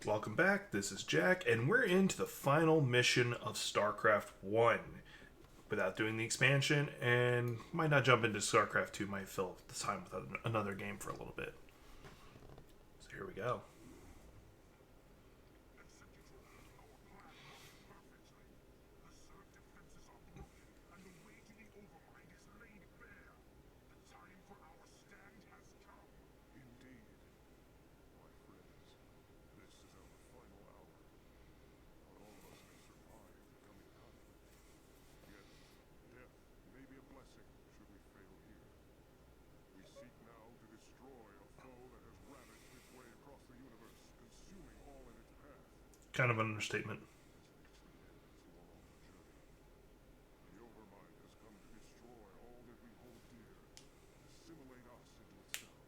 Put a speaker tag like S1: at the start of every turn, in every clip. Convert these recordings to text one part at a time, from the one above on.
S1: Welcome back, this is Jack, and we're into the final mission of Starcraft 1. Without doing the expansion, and might not jump into Starcraft 2, might fill the time with another game for a little bit. So here we go. Kind of an understatement.
S2: The Overmind has come to destroy all that we hold dear, assimilate us into itself.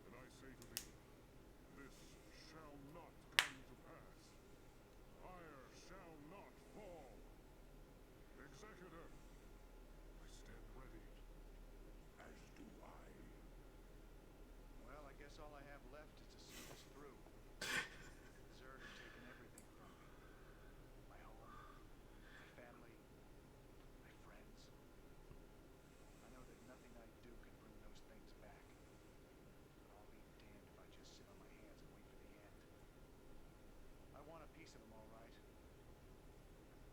S2: And I say to thee, this shall not come to pass. Fire shall not fall. Executor, I stand ready. As do I.
S3: Well, I guess all I have left is to see this through. Zerg have taken everything from me. My home, my family, my friends. I know that nothing I do can bring those things back. But I'll be damned if I just sit on my hands and wait for the end. I want a piece of them, all right.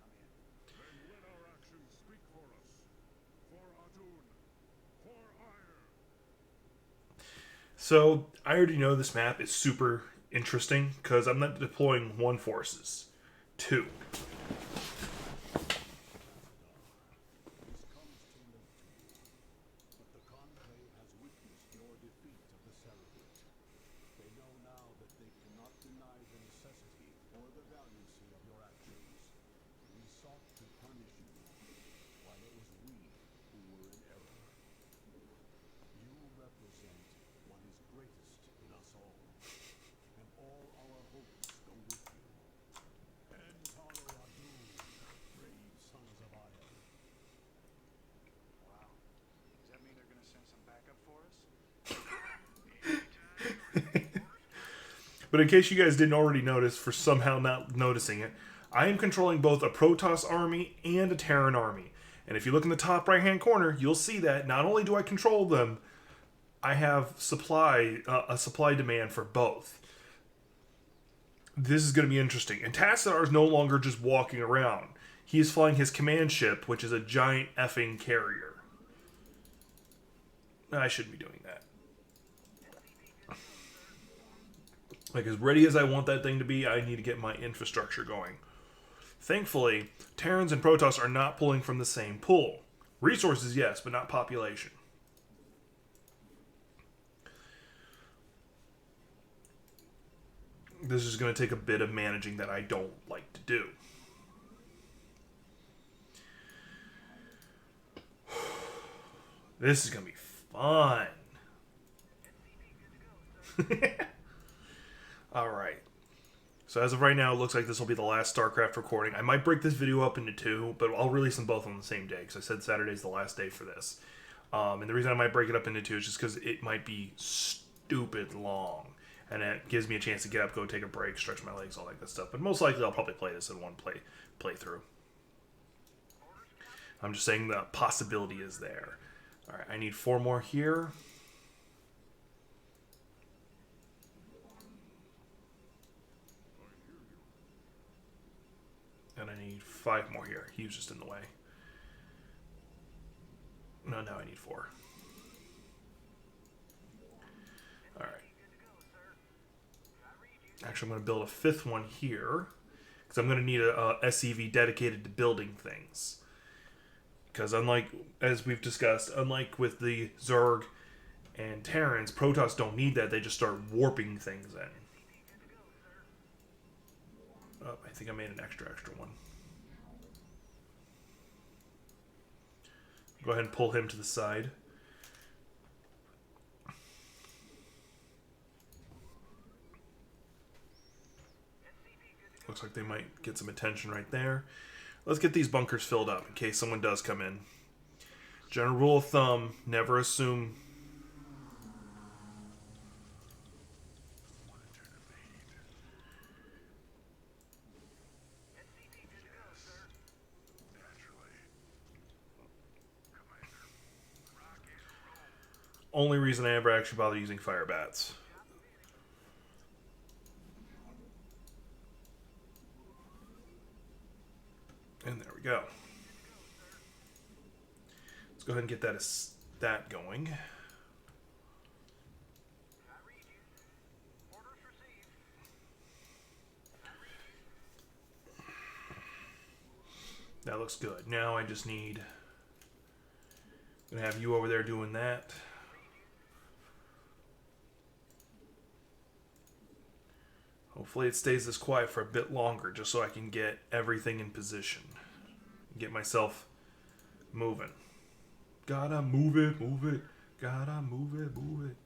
S3: I'm in.
S2: Then let our actions speak for us. For Adun. For Ire.
S1: So, I already know this map is super interesting, because I'm not deploying one forces. Two.
S4: This comes to no fear, but the Conclave has witnessed your defeat of the Surrogate. They know now that they cannot deny the necessity or the valiancy of your actions. We sought to punish you, while it was we who were in error. You represent what is greatest in us all, and all our hopes go with you. Entalo Adun, brave sons of Ire.
S3: Wow. Does that mean they're gonna send some backup for us?
S1: But in case you guys didn't already notice, for somehow not noticing it, I am controlling both a Protoss army and a Terran army. And if you look in the top right hand corner, you'll see that not only do I control them, I have a supply demand for both. This is going to be interesting. And Tassadar is no longer just walking around. He is flying his command ship, which is a giant effing carrier. I shouldn't be doing that. Like, as ready as I want that thing to be, I need to get my infrastructure going. Thankfully, Terrans and Protoss are not pulling from the same pool. Resources, yes, but not population. This is going to take a bit of managing that I don't like to do. This is going to be fun. Alright. So as of right now, it looks like this will be the last StarCraft recording. I might break this video up into two, but I'll release them both on the same day, because I said Saturday's the last day for this. And the reason I might break it up into two is just because it might be stupid long. And it gives me a chance to get up, go take a break, stretch my legs, all that good stuff. But most likely I'll probably play this in one playthrough. I'm just saying the possibility is there. Alright, I need 4 more here. And I need 5 more here. He was just in the way. No, now I need 4. Alright. Actually, I'm going to build a 5th one here. Because I'm going to need a SCV dedicated to building things. Because unlike, as we've discussed, unlike with the Zerg and Terrans, Protoss don't need that. They just start warping things in. Oh, I think I made an extra one. Go ahead and pull him to the side. Looks like they might get some attention right there. Let's get these bunkers filled up in case someone does come in. General rule of thumb, never assume. only reason I ever actually bother using fire bats. And there we go. Let's go ahead and get that going. That looks good. Now I just need... I'm going to have you over there doing that. Hopefully it stays this quiet for a bit longer, just so I can get everything in position. Get myself moving. Gotta move it, move it. Gotta move it, move it.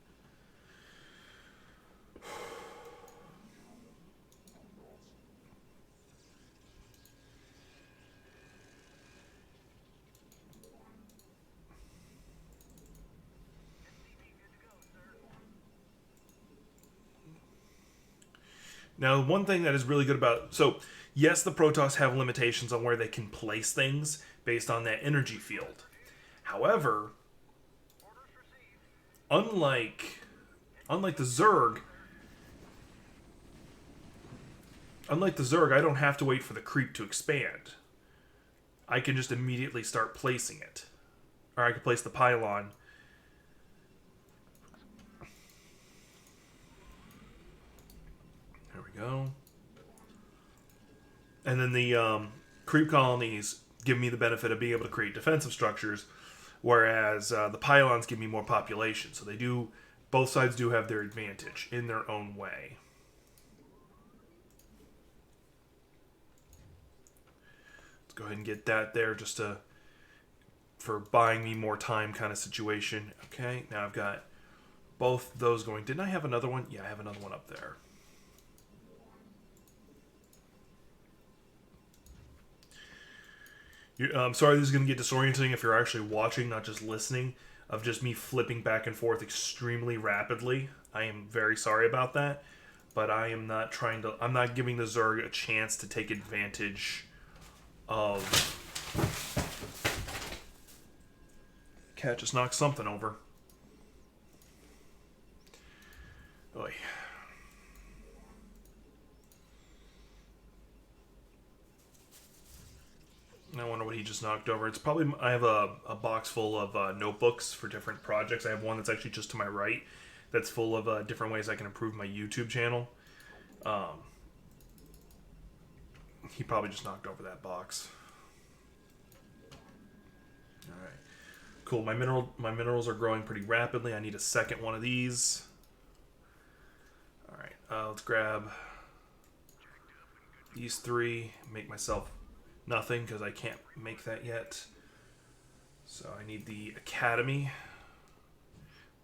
S1: Now, one thing that is really good about... So, yes, the Protoss have limitations on where they can place things based on that energy field. However, unlike the Zerg... Unlike the Zerg, I don't have to wait for the creep to expand. I can just immediately start placing it. Or I can place the pylon... Go. And then the creep colonies give me the benefit of being able to create defensive structures, whereas the pylons give me more population. So they do, both sides do have their advantage in their own way. Let's go ahead and get that there just for buying me more time kind of situation. Okay, now I've got both those going. Didn't I have another one? Yeah, I have another one up there. I'm sorry this is going to get disorienting if you're actually watching, not just listening, of just me flipping back and forth extremely rapidly. I am very sorry about that, but I am not trying to... I'm not giving the Zerg a chance to take advantage of... Cat just knocked something over. Oy. I wonder what he just knocked over. It's probably... I have a box full of notebooks for different projects. I have one that's actually just to my right that's full of different ways I can improve my YouTube channel. He probably just knocked over that box. Alright. Cool. My minerals are growing pretty rapidly. I need a second one of these. Alright. Let's grab these three. Make myself... nothing, because I can't make that yet. So I need the Academy,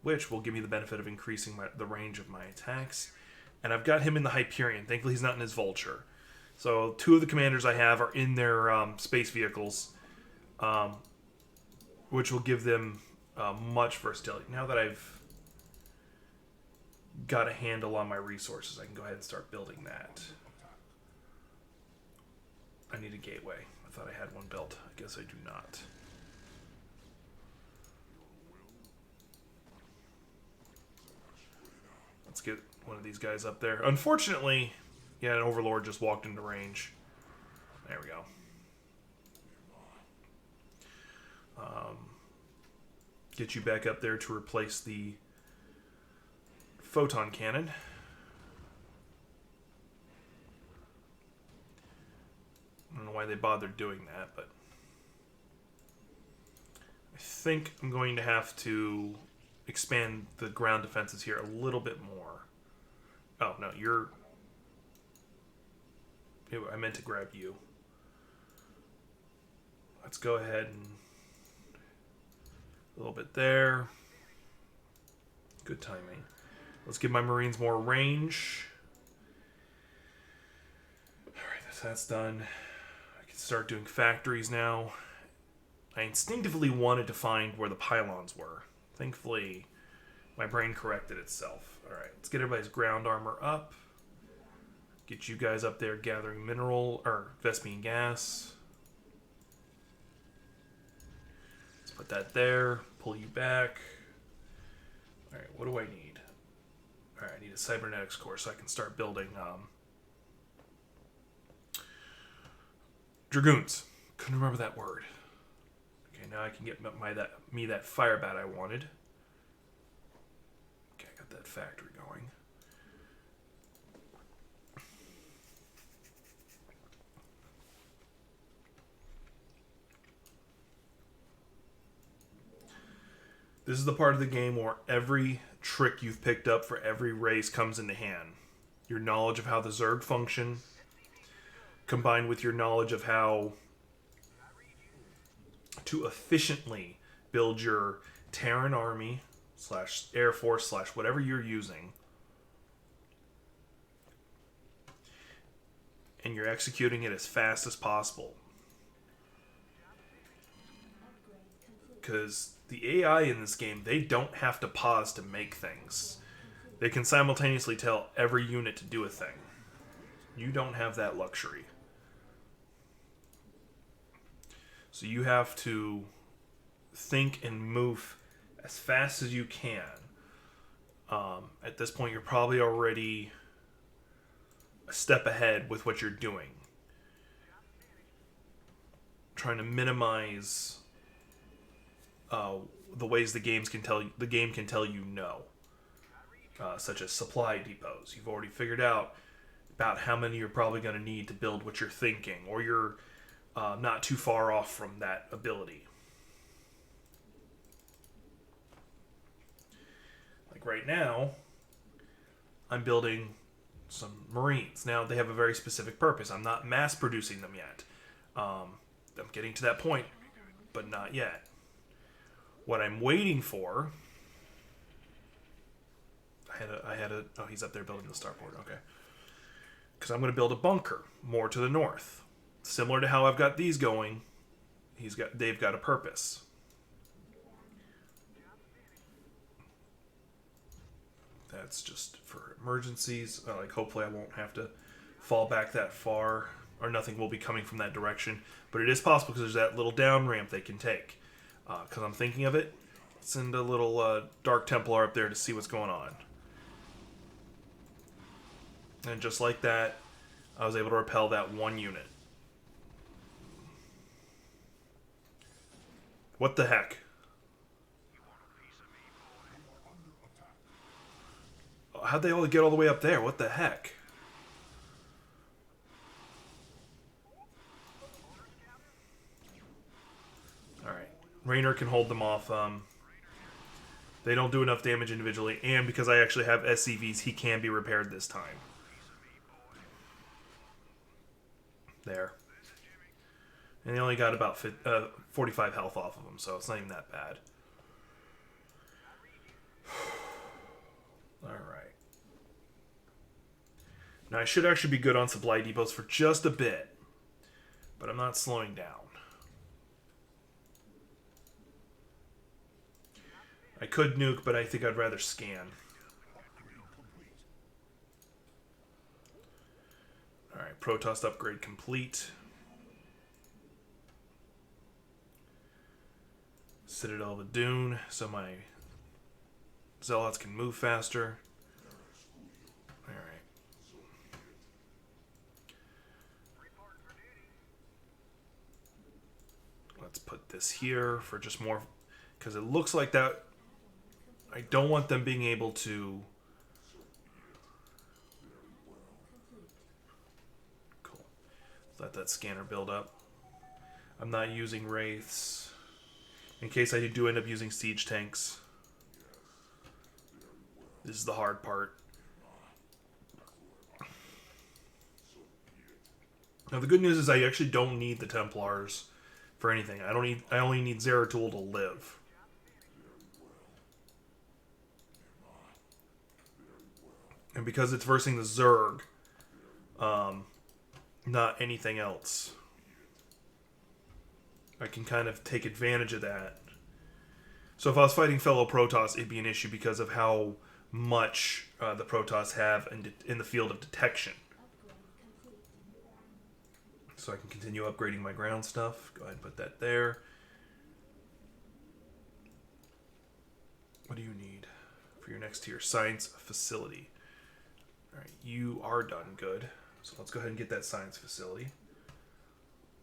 S1: which will give me the benefit of increasing the range of my attacks. And I've got him in the Hyperion. Thankfully, he's not in his Vulture. So two of the commanders I have are in their space vehicles, which will give them much versatility. Now that I've got a handle on my resources, I can go ahead and start building that. I need a gateway. I thought I had one built. I guess I do not. Let's get one of these guys up there. Unfortunately, yeah, an Overlord just walked into range. There we go. Get you back up there to replace the photon cannon. I don't know why they bothered doing that, but I think I'm going to have to expand the ground defenses here a little bit more. Oh, no, you're... I meant to grab you. Let's go ahead and... a little bit there. Good timing. Let's give my Marines more range. Alright, that's done. Start doing factories now. I instinctively wanted to find where the pylons were. Thankfully, my brain corrected itself. Alright, let's get everybody's ground armor up. Get you guys up there gathering mineral, or Vespene gas. Let's put that there. Pull you back. Alright, what do I need? Alright, I need a cybernetics core so I can start building dragoons. Couldn't remember that word. Okay, now I can get me that fire bat I wanted. Okay, I got that factory going. This is the part of the game where every trick you've picked up for every race comes into hand. Your knowledge of how the Zerg function, combined with your knowledge of how to efficiently build your Terran army / Air Force / whatever you're using, and you're executing it as fast as possible. Because the AI in this game, they don't have to pause to make things. They can simultaneously tell every unit to do a thing. You don't have that luxury. So you have to think and move as fast as you can. At this point, you're probably already a step ahead with what you're doing. Trying to minimize the ways the game can tell you no, such as supply depots. You've already figured out about how many you're probably going to need to build what you're thinking, or you're not too far off from that ability. Like right now, I'm building some Marines. Now they have a very specific purpose. I'm not mass producing them yet. I'm getting to that point, but not yet. What I'm waiting for... Oh, he's up there building the starport. Okay. Because I'm going to build a bunker more to the north. Similar to how I've got these going, they've got a purpose. That's just for emergencies. Like, hopefully I won't have to fall back that far, or nothing will be coming from that direction. But it is possible because there's that little down ramp they can take. Because I'm thinking of it, send a little Dark Templar up there to see what's going on. And just like that, I was able to repel that one unit. What the heck? How'd they all get all the way up there? What the heck? Alright. Raynor can hold them off. They don't do enough damage individually, and because I actually have SCVs, he can be repaired this time. There. And they only got about 45 health off of them, so it's not even that bad. Alright. Now, I should actually be good on supply depots for just a bit, but I'm not slowing down. I could nuke, but I think I'd rather scan. Alright, Protoss upgrade complete. Citadel of a Dune, so my Zealots can move faster. Alright. Let's put this here for just more, because it looks like that. I don't want them being able to... Cool. Let that scanner build up. I'm not using Wraiths. In case I do end up using siege tanks. This is the hard part. Now the good news is I actually don't need the Templars for anything. I only need Zeratul to live. And because it's versing the Zerg, not anything else, I can kind of take advantage of that. So if I was fighting fellow Protoss, it'd be an issue because of how much the Protoss have in the field of detection. So I can continue upgrading my ground stuff. Go ahead and put that there. What do you need? for your next tier. Science facility. Alright, you are done. Good. So let's go ahead and get that science facility.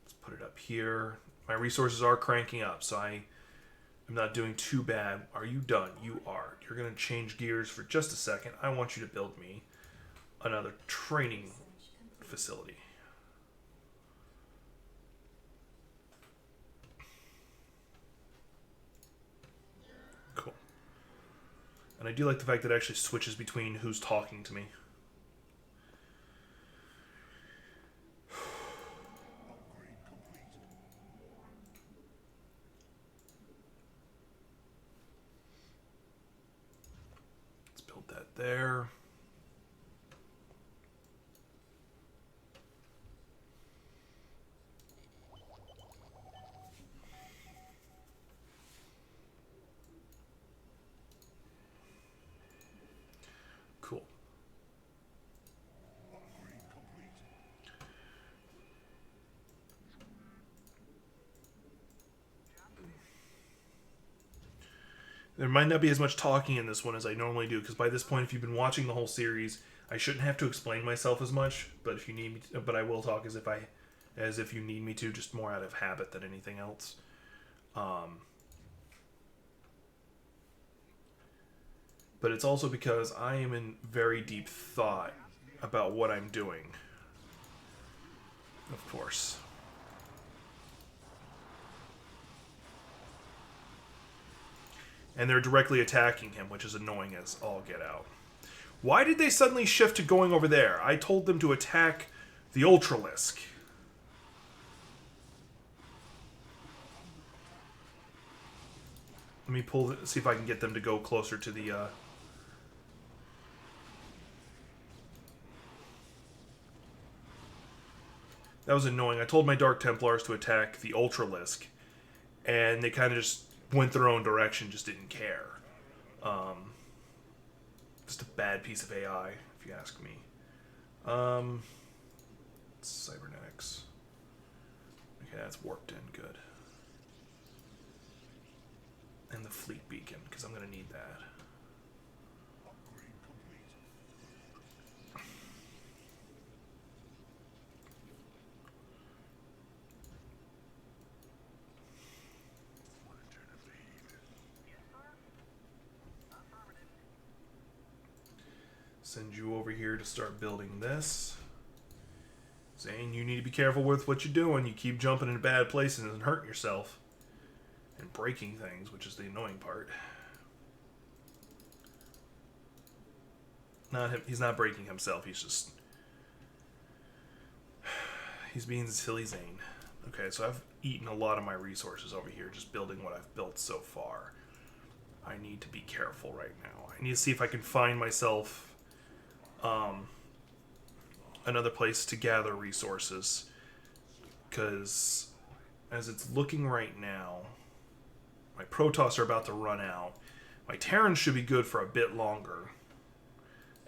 S1: Let's put it up here. My resources are cranking up, so I'm not doing too bad. Are you done? You are. You're going to change gears for just a second. I want you to build me another training facility. Cool. And I do like the fact that it actually switches between who's talking to me. Let's build that there. Cool. There might not be as much talking in this one as I normally do, because by this point, if you've been watching the whole series, I shouldn't have to explain myself as much. But if you need me, but I will talk as if you need me to, just more out of habit than anything else. But it's also because I am in very deep thought about what I'm doing. Of course. And they're directly attacking him, which is annoying as all get out. Why did they suddenly shift to going over there? I told them to attack the Ultralisk. Let me see if I can get them to go closer to the... That was annoying. I told my Dark Templars to attack the Ultralisk, and they kind of just went their own direction, just didn't care. Just a bad piece of AI, if you ask me. Cybernetics. Okay, that's warped in. Good. And the fleet beacon, because I'm going to need that. Send you over here to start building this. Zane, you need to be careful with what you're doing. You keep jumping into bad places and hurting yourself. And breaking things, which is the annoying part. Not him. He's not breaking himself. He's just... He's being silly Zane. Okay, so I've eaten a lot of my resources over here just building what I've built so far. I need to be careful right now. I need to see if I can find myself... another place to gather resources, because as it's looking right now, my Protoss are about to run out. My Terrans should be good for a bit longer,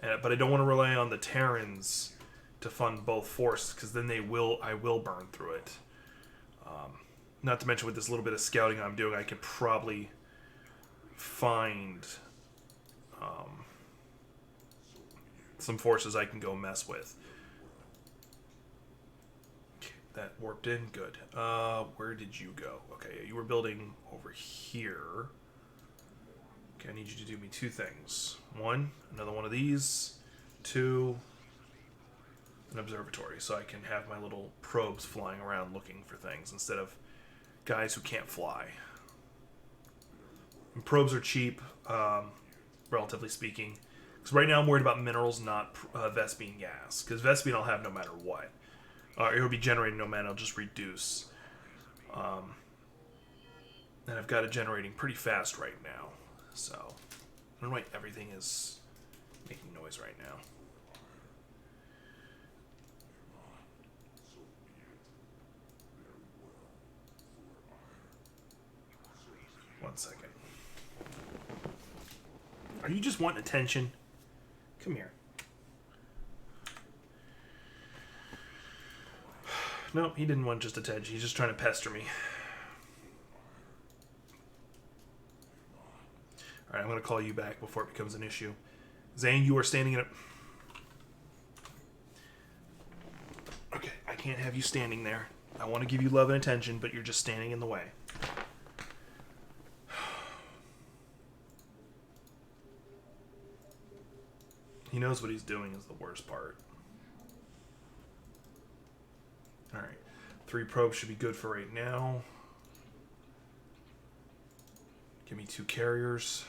S1: but I don't want to rely on the Terrans to fund both forces, because then I will burn through it. Not to mention with this little bit of scouting I'm doing, I can probably find some forces I can go mess with. That warped in. Good. Where did you go? Okay, you were building over here. Okay, I need you to do me two things. One, another one of these. Two, an observatory, so I can have my little probes flying around looking for things instead of guys who can't fly. And probes are cheap, relatively speaking. Because right now I'm worried about minerals, not Vespene gas. Because Vespene I'll have no matter what. It will be generating no matter, it'll just reduce. And I've got it generating pretty fast right now. So, I don't know why everything is making noise right now. One second. Are you just wanting attention? Come here. No, he didn't want just attention. He's just trying to pester me. Alright, I'm going to call you back before it becomes an issue. Zane, you are standing in a... Okay, I can't have you standing there. I want to give you love and attention, but you're just standing in the way. He knows what he's doing is the worst part. Alright. 3 probes should be good for right now. Give me 2 carriers.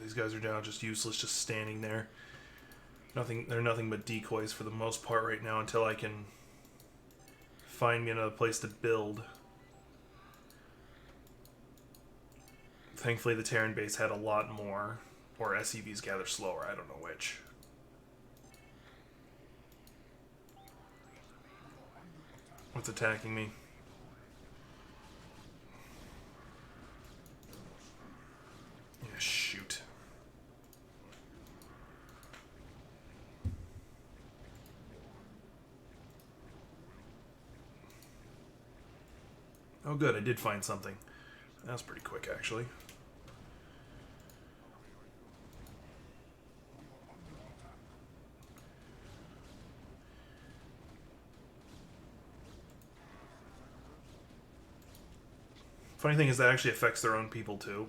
S1: These guys are now just useless, just standing there. They're nothing but decoys for the most part right now until I can find me another place to build. Thankfully, the Terran base had a lot more, or SCVs gather slower. I don't know which. What's attacking me? Yeah, shoot. Oh good, I did find something. That was pretty quick, actually. Funny thing is that actually affects their own people, too.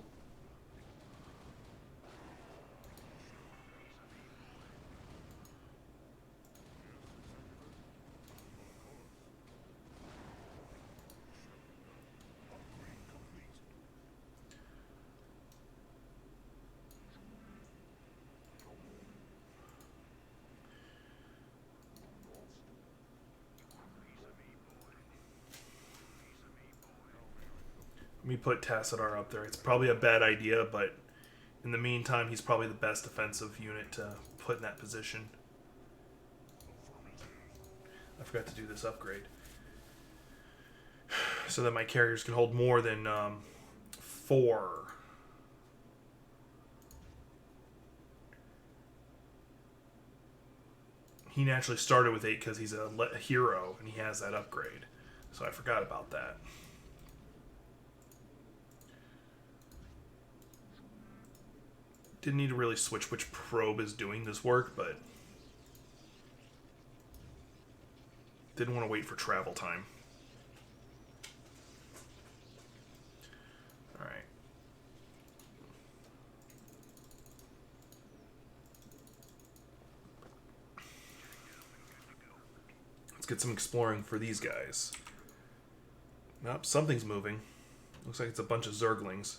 S1: Let me put Tassadar up there. It's probably a bad idea, but in the meantime, he's probably the best defensive unit to put in that position. I forgot to do this upgrade. So that my carriers can hold more than 4. He naturally started with 8 because he's a hero, and he has that upgrade. So I forgot about that. Didn't need to really switch which probe is doing this work, but didn't want to wait for travel time. Alright. Let's get some exploring for these guys. Nope, something's moving. Looks like it's a bunch of Zerglings.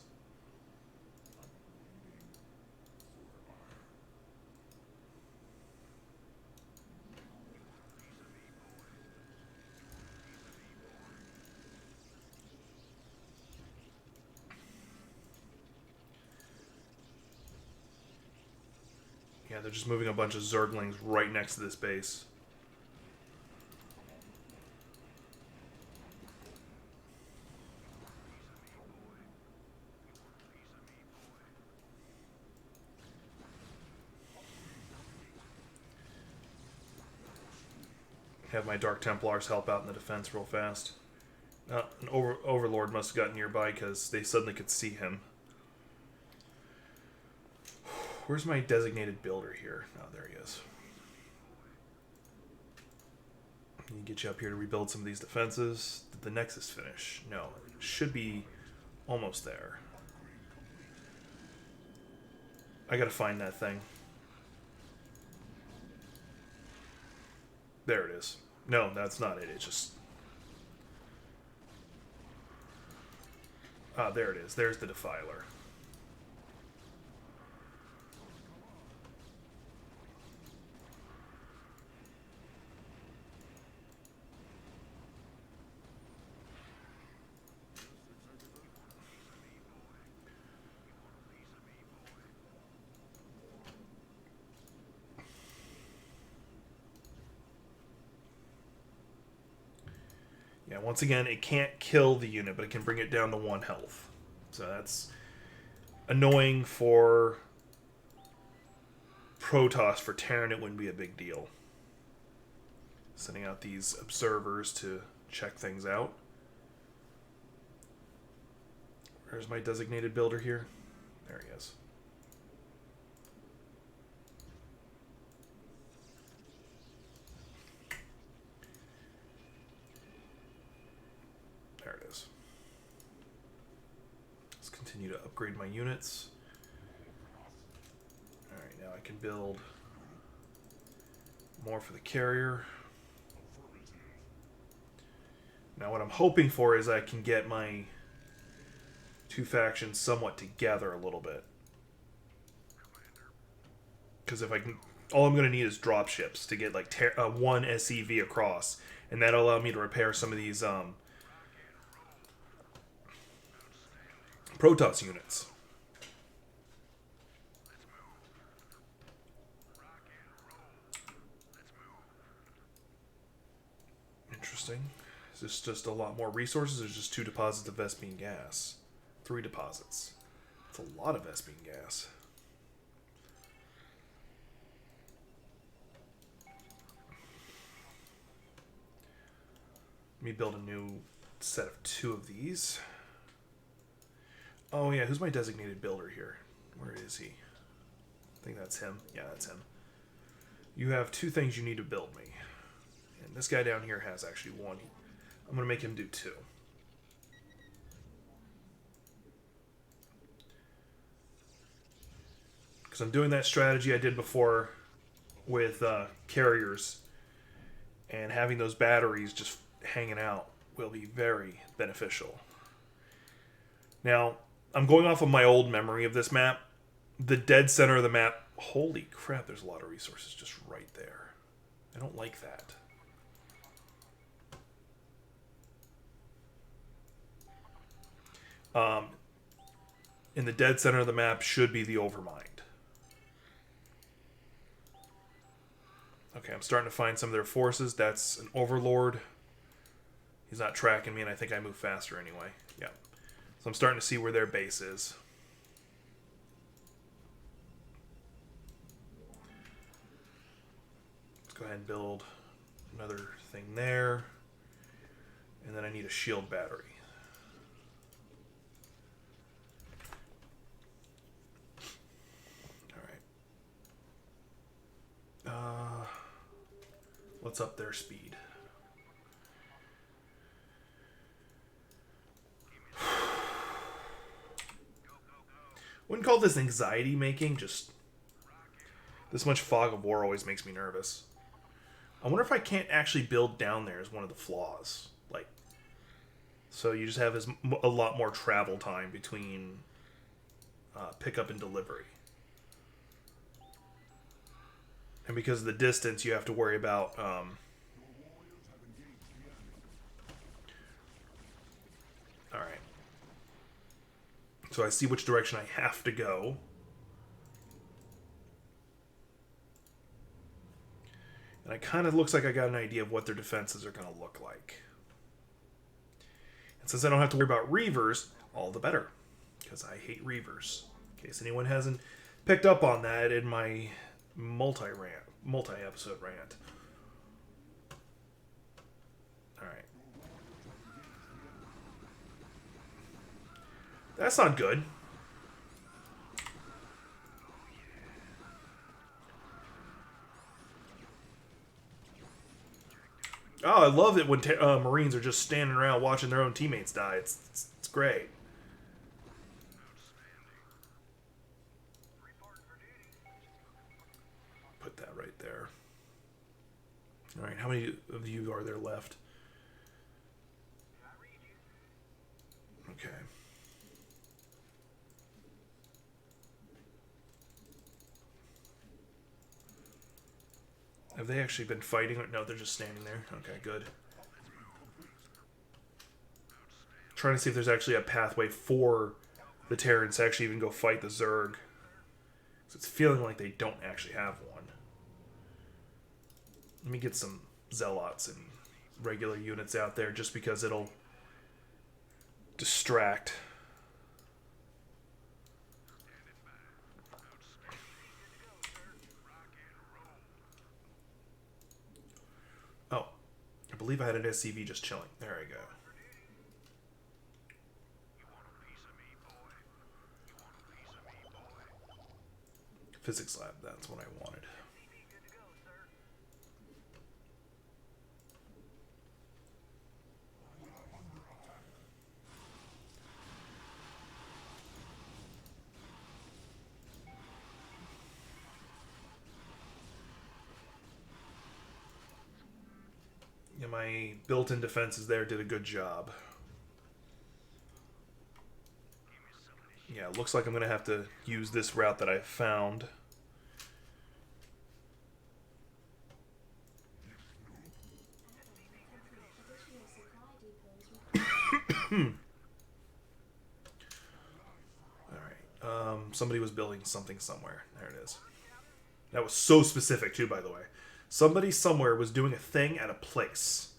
S1: Yeah, they're just moving a bunch of Zerglings right next to this base. Have my Dark Templars help out in the defense real fast. An Overlord must have gotten nearby because they suddenly could see him. Where's my designated builder here? Oh, there he is. Can you get you up here to rebuild some of these defenses? Did the Nexus finish? No. It should be almost there. I gotta find that thing. There it is. No, that's not it. It's just... Ah, there it is. There's the Defiler. Yeah, once again, it can't kill the unit, but it can bring it down to 1 health. So that's annoying for Protoss. For Terran, it wouldn't be a big deal. Sending out these observers to check things out. Where's my designated builder here? There he is. There it is. Let's continue to upgrade my units. Alright, now I can build more for the carrier. Now what I'm hoping for is I can get my 2 factions somewhat together a little bit. Because if I can, all I'm going to need is drop ships to get like 1 SCV across, and that'll allow me to repair some of these Protoss units. Interesting. Is this just a lot more resources, or just 2 deposits of Vespene gas? 3 deposits. That's a lot of Vespene gas. Let me build a new set of 2 of these. Oh yeah, who's my designated builder here? Where is he? I think that's him. Yeah, that's him. You have 2 things you need to build me. And this guy down here has actually 1. I'm going to make him do 2. Because I'm doing that strategy I did before with carriers. And having those batteries just hanging out will be very beneficial. Now, I'm going off of my old memory of this map. The dead center of the map, holy crap, there's a lot of resources just right there. I don't like that. In the dead center of the map should be the Overmind. Okay, I'm starting to find some of their forces. That's an Overlord. He's not tracking me, and I think I move faster anyway. Yeah. So I'm starting to see where their base is. Let's go ahead and build another thing there. And then I need a shield battery. Alright. Let's up their speed. Wouldn't call this anxiety making, just this much fog of war always makes me nervous. I wonder if I can't actually build down there as one of the flaws. Like, so you just have a lot more travel time between pickup and delivery. And because of the distance, you have to worry about alright. So I see which direction I have to go. And it kind of looks like I got an idea of what their defenses are going to look like. And since I don't have to worry about Reavers, all the better. Because I hate Reavers. In case anyone hasn't picked up on that in my multi-episode rant. Alright. That's not good. Oh, I love it when Marines are just standing around watching their own teammates die. It's great. Put that right there. Alright, how many of you are there left? Okay. Have they actually been fighting? No, they're just standing there. Okay, good. Trying to see if there's actually a pathway for the Terrans to actually even go fight the Zerg. So it's feeling like they don't actually have one. Let me get some Zealots and regular units out there just because it'll distract. Oh, I believe I had an SCV just chilling. There I go. Physics lab, that's what I wanted. Yeah, my built-in defenses there did a good job. Yeah, looks like I'm going to have to use this route that I found. Alright, somebody was building something somewhere. There it is. That was so specific, too, by the way. Somebody somewhere was doing a thing at a place.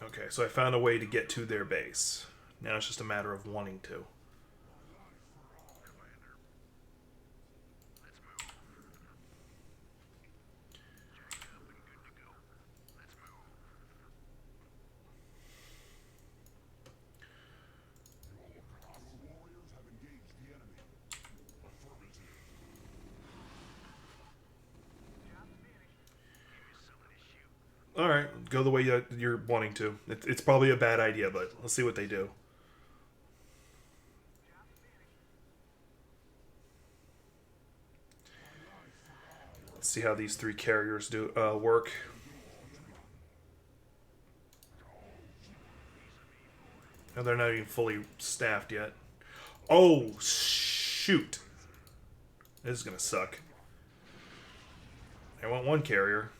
S1: Okay, so I found a way to get to their base. Now it's just a matter of wanting to. Alright, go the way you're wanting to. It's probably a bad idea, but let's see what they do. Let's see how these 3 carriers do work. And they're not even fully staffed yet. Oh, shoot. This is going to suck. I want 1 carrier.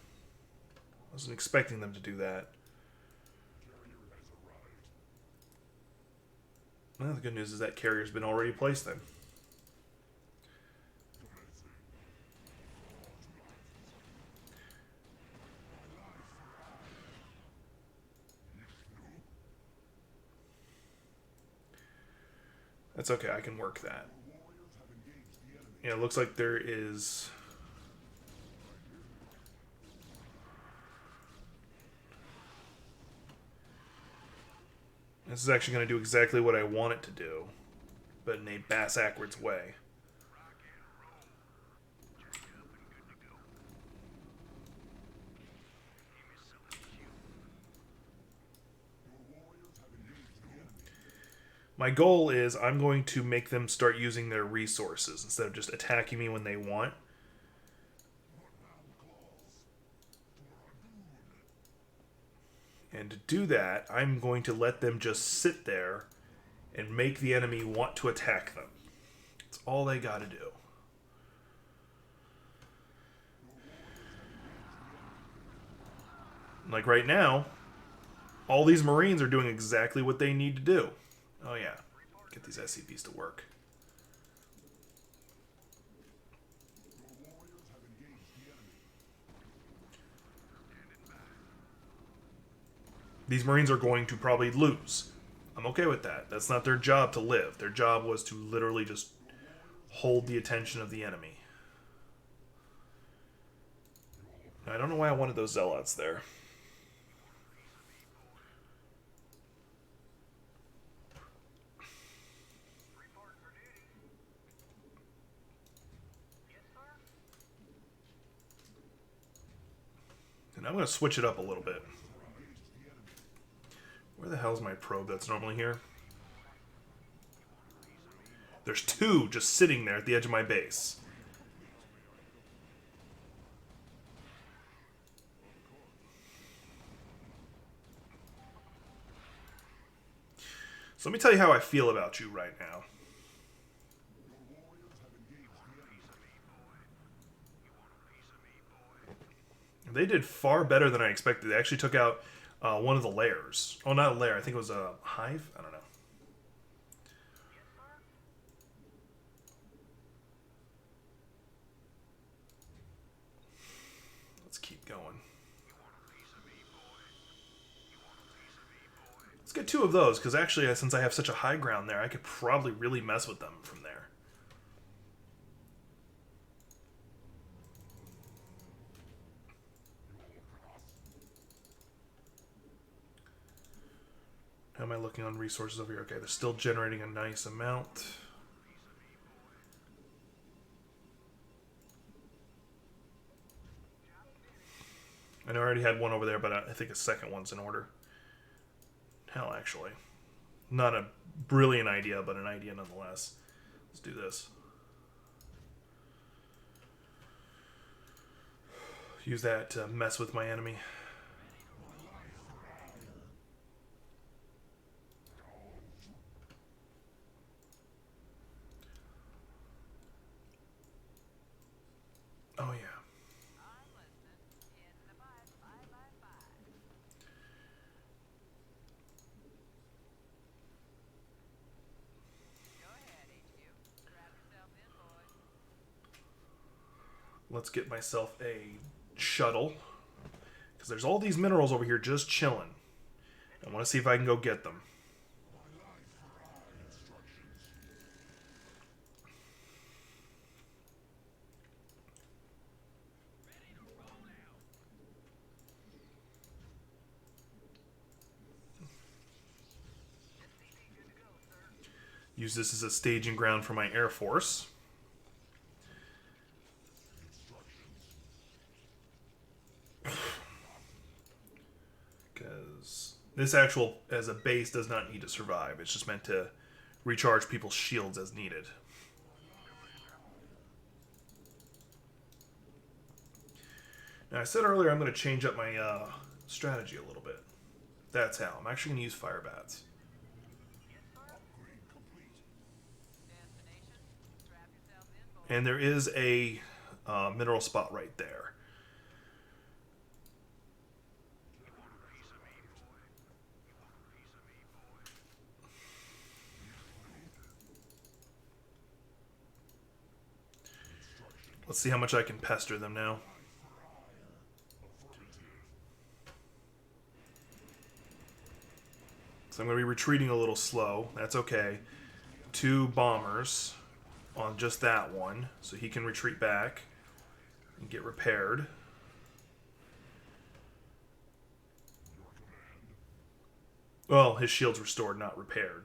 S1: I wasn't expecting them to do that. Well, the good news is that carrier's been already placed then. That's okay, I can work that. Yeah, it looks like there is... This is actually going to do exactly what I want it to do, but in a bass-ackwards way. My goal is I'm going to make them start using their resources instead of just attacking me when they want. And to do that, I'm going to let them just sit there and make the enemy want to attack them. That's all they gotta do. Like right now, all these Marines are doing exactly what they need to do. Oh yeah, get these SCPs to work. These Marines are going to probably lose. I'm okay with that. That's not their job to live. Their job was to literally just hold the attention of the enemy. I don't know why I wanted those Zealots there. And I'm going to switch it up a little bit. Where the hell's my probe that's normally here? There's 2 just sitting there at the edge of my base. So let me tell you how I feel about you right now. They did far better than I expected. They actually took out one of the layers. Oh, not a layer. I think it was a hive. I don't know. Let's keep going. Let's get 2 of those, because actually, since I have such a high ground there, I could probably really mess with them from there. How am I looking on resources over here? Okay, they're still generating a nice amount. I know I already had one over there, but I think a second one's in order. Hell, actually. Not a brilliant idea, but an idea nonetheless. Let's do this. Use that to mess with my enemy. Oh, yeah. Let's get myself a shuttle. Because there's all these minerals over here just chilling. I want to see if I can go get them. Use this as a staging ground for my Air Force. Because this actual, as a base, does not need to survive. It's just meant to recharge people's shields as needed. Now, I said earlier I'm going to change up my strategy a little bit. That's how. I'm actually going to use fire bats. And there is a mineral spot right there. Let's see how much I can pester them now. So I'm going to be retreating a little slow. That's okay. 2 bombers on just that one, so he can retreat back and get repaired. Well, his shield's restored, not repaired.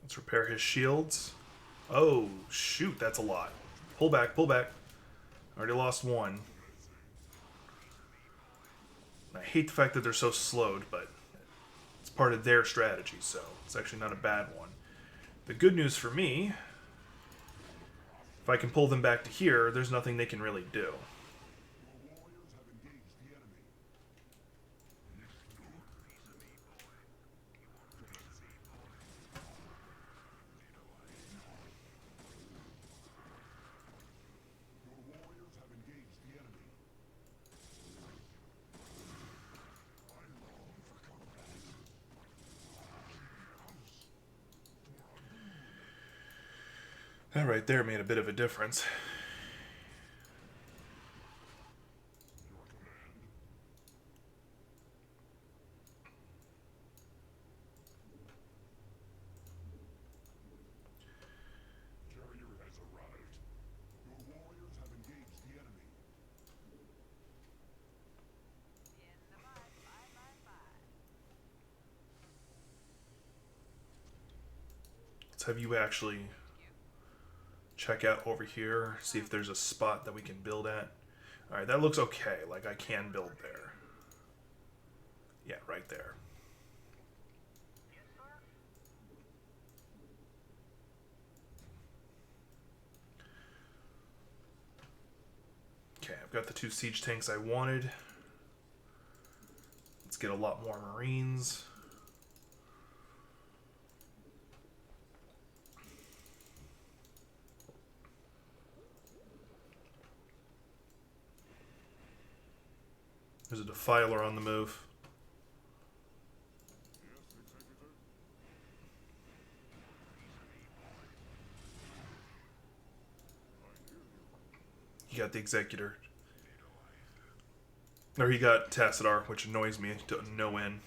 S1: Let's repair his shields. Oh, shoot, that's a lot. Pull back, pull back. Already lost one. I hate the fact that they're so slowed, but it's part of their strategy, so it's actually not a bad one. The good news for me, if I can pull them back to here, there's nothing they can really do. That right there made a bit of a difference. Let's have you actually check out over here, see if there's a spot that we can build at. Alright, that looks okay. Like, I can build there. Yeah, right there. I've got the 2 siege tanks I wanted. Let's get a lot more Marines. There's a defiler on the move. He got the Executor. Or he got Tassadar, which annoys me to no end.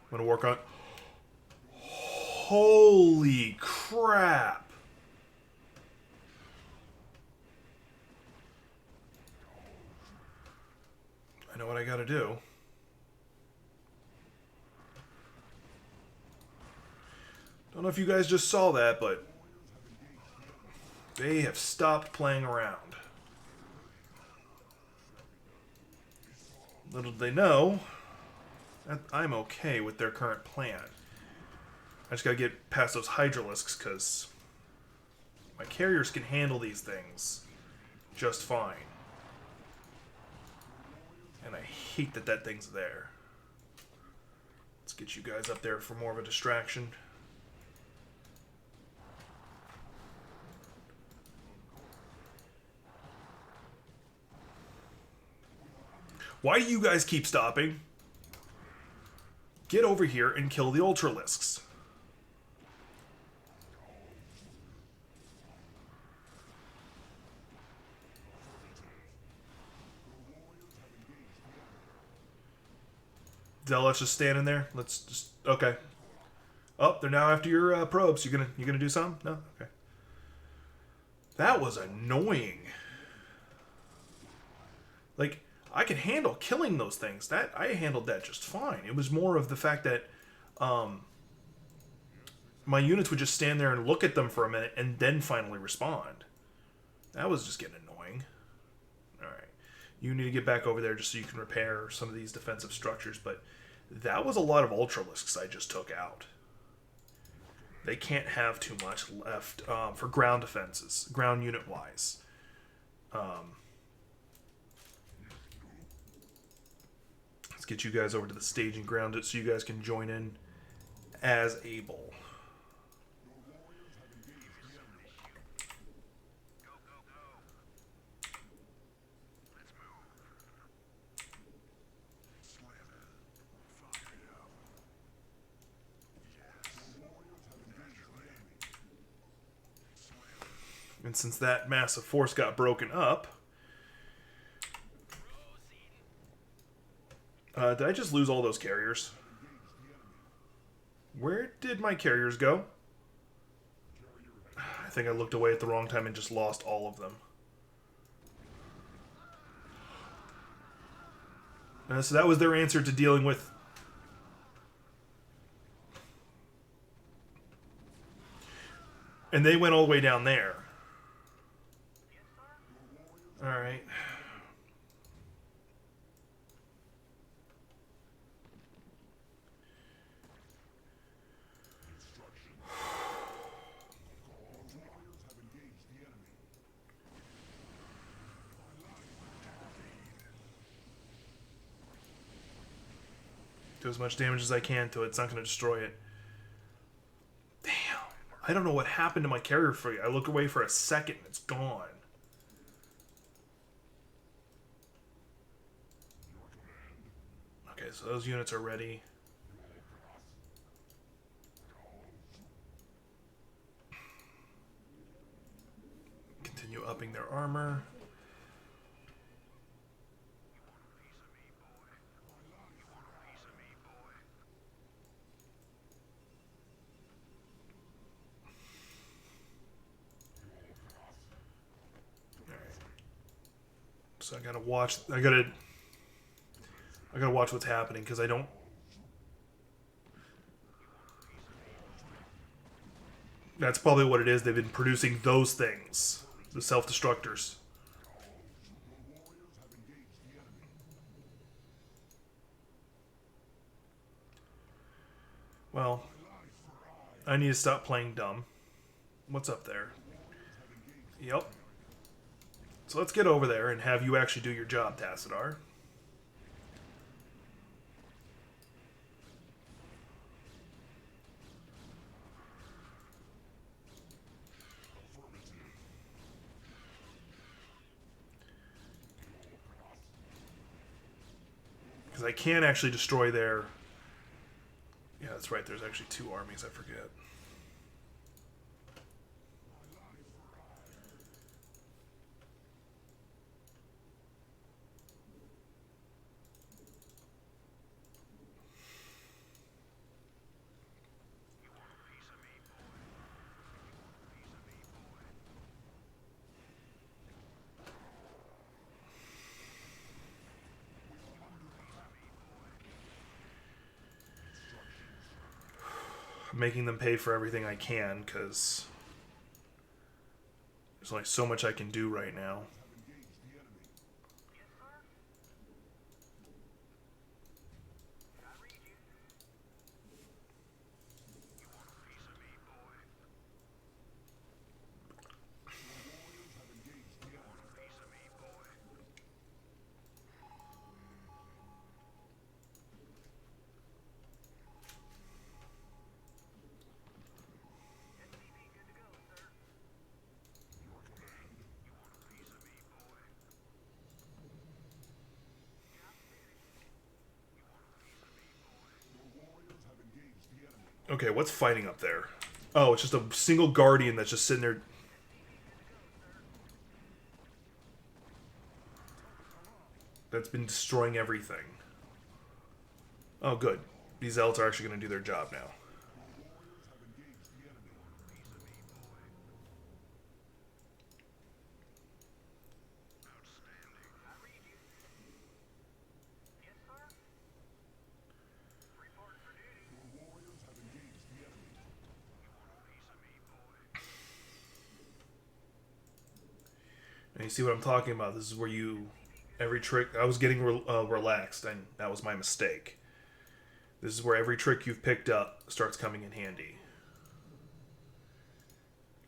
S1: I'm gonna work on... Holy crap! I know what I gotta do. Don't know if you guys just saw that, but they have stopped playing around. Little do they know that I'm okay with their current plan. I just gotta get past those Hydralisks, because my carriers can handle these things just fine. And I hate that that thing's there. Let's get you guys up there for more of a distraction. Why do you guys keep stopping? Get over here and kill the Ultralisks. Zealots just standing there. Let's just... Okay. Oh, they're now after your probes. You gonna do something? No? Okay. That was annoying. Like, I can handle killing those things. That I handled that just fine. It was more of the fact that my units would just stand there and look at them for a minute and then finally respond. That was just getting annoying. Alright. You need to get back over there just so you can repair some of these defensive structures, but that was a lot of Ultralisks I just took out. They can't have too much left for ground defenses, ground unit-wise. Let's get you guys over to the staging ground so you guys can join in as able. And since that massive force got broken up... did I just lose all those carriers? Where did my carriers go? I think I looked away at the wrong time and just lost all of them. So that was their answer to dealing with... And they went all the way down there. Alright. Do as much damage as I can to it. It's not going to destroy it. Damn. I don't know what happened to my carrier fleet. I looked away for a second and it's gone. Okay, so those units are ready. Continue upping their armor. So I gotta watch. I gotta watch what's happening because I don't. That's probably what it is. They've been producing those things, the self-destructors. Well, I need to stop playing dumb. What's up there? Yep. So let's get over there and have you actually do your job, Tassadar. Because I can actually destroy their... Yeah, that's right. There's actually two armies. I forget. Making them pay for everything I can, because there's only so much I can do right now. Okay, what's fighting up there? Oh, it's just a single Guardian that's just sitting there. That's been destroying everything. Oh, good. These Zealots are actually going to do their job now. And you see what I'm talking about? This is where you... Every trick... I was getting relaxed, and that was my mistake. This is where every trick you've picked up starts coming in handy.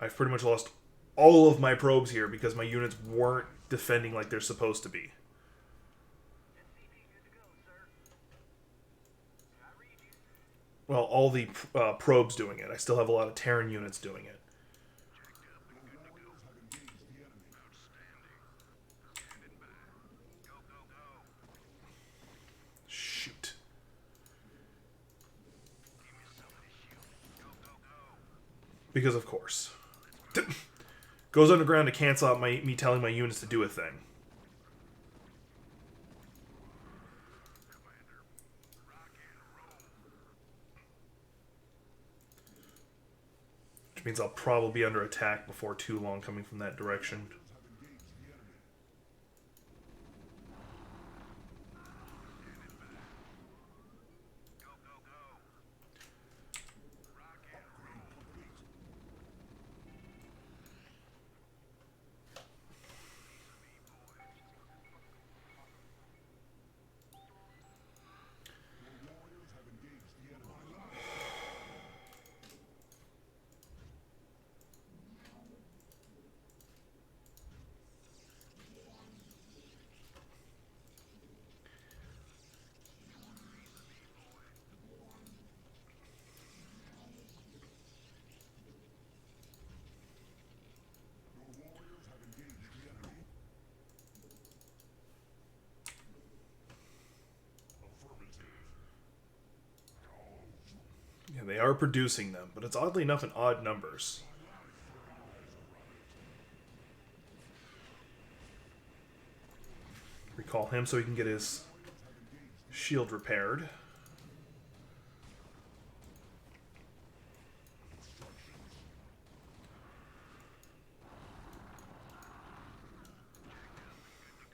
S1: I've pretty much lost all of my probes here because my units weren't defending like they're supposed to be. Well, all the probes doing it. I still have a lot of Terran units doing it. Shoot. Because of course. Goes underground to cancel out me telling my units to do a thing. Which means I'll probably be under attack before too long coming from that direction. Yeah, they are producing them, but it's oddly enough in odd numbers. Recall him so he can get his shield repaired.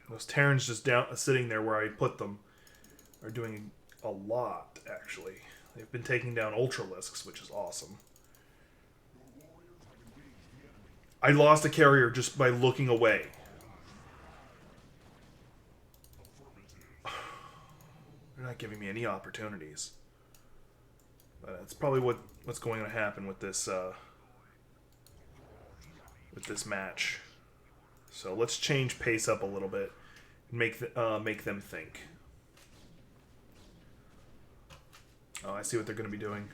S1: Those Terrans just down sitting there where I put them are doing a lot, actually. They've been taking down Ultralisks, which is awesome. I lost a carrier just by looking away. They're not giving me any opportunities. But that's probably what's going to happen with this match. So let's change pace up a little bit, and make them think. Oh, I see what they're going to be doing.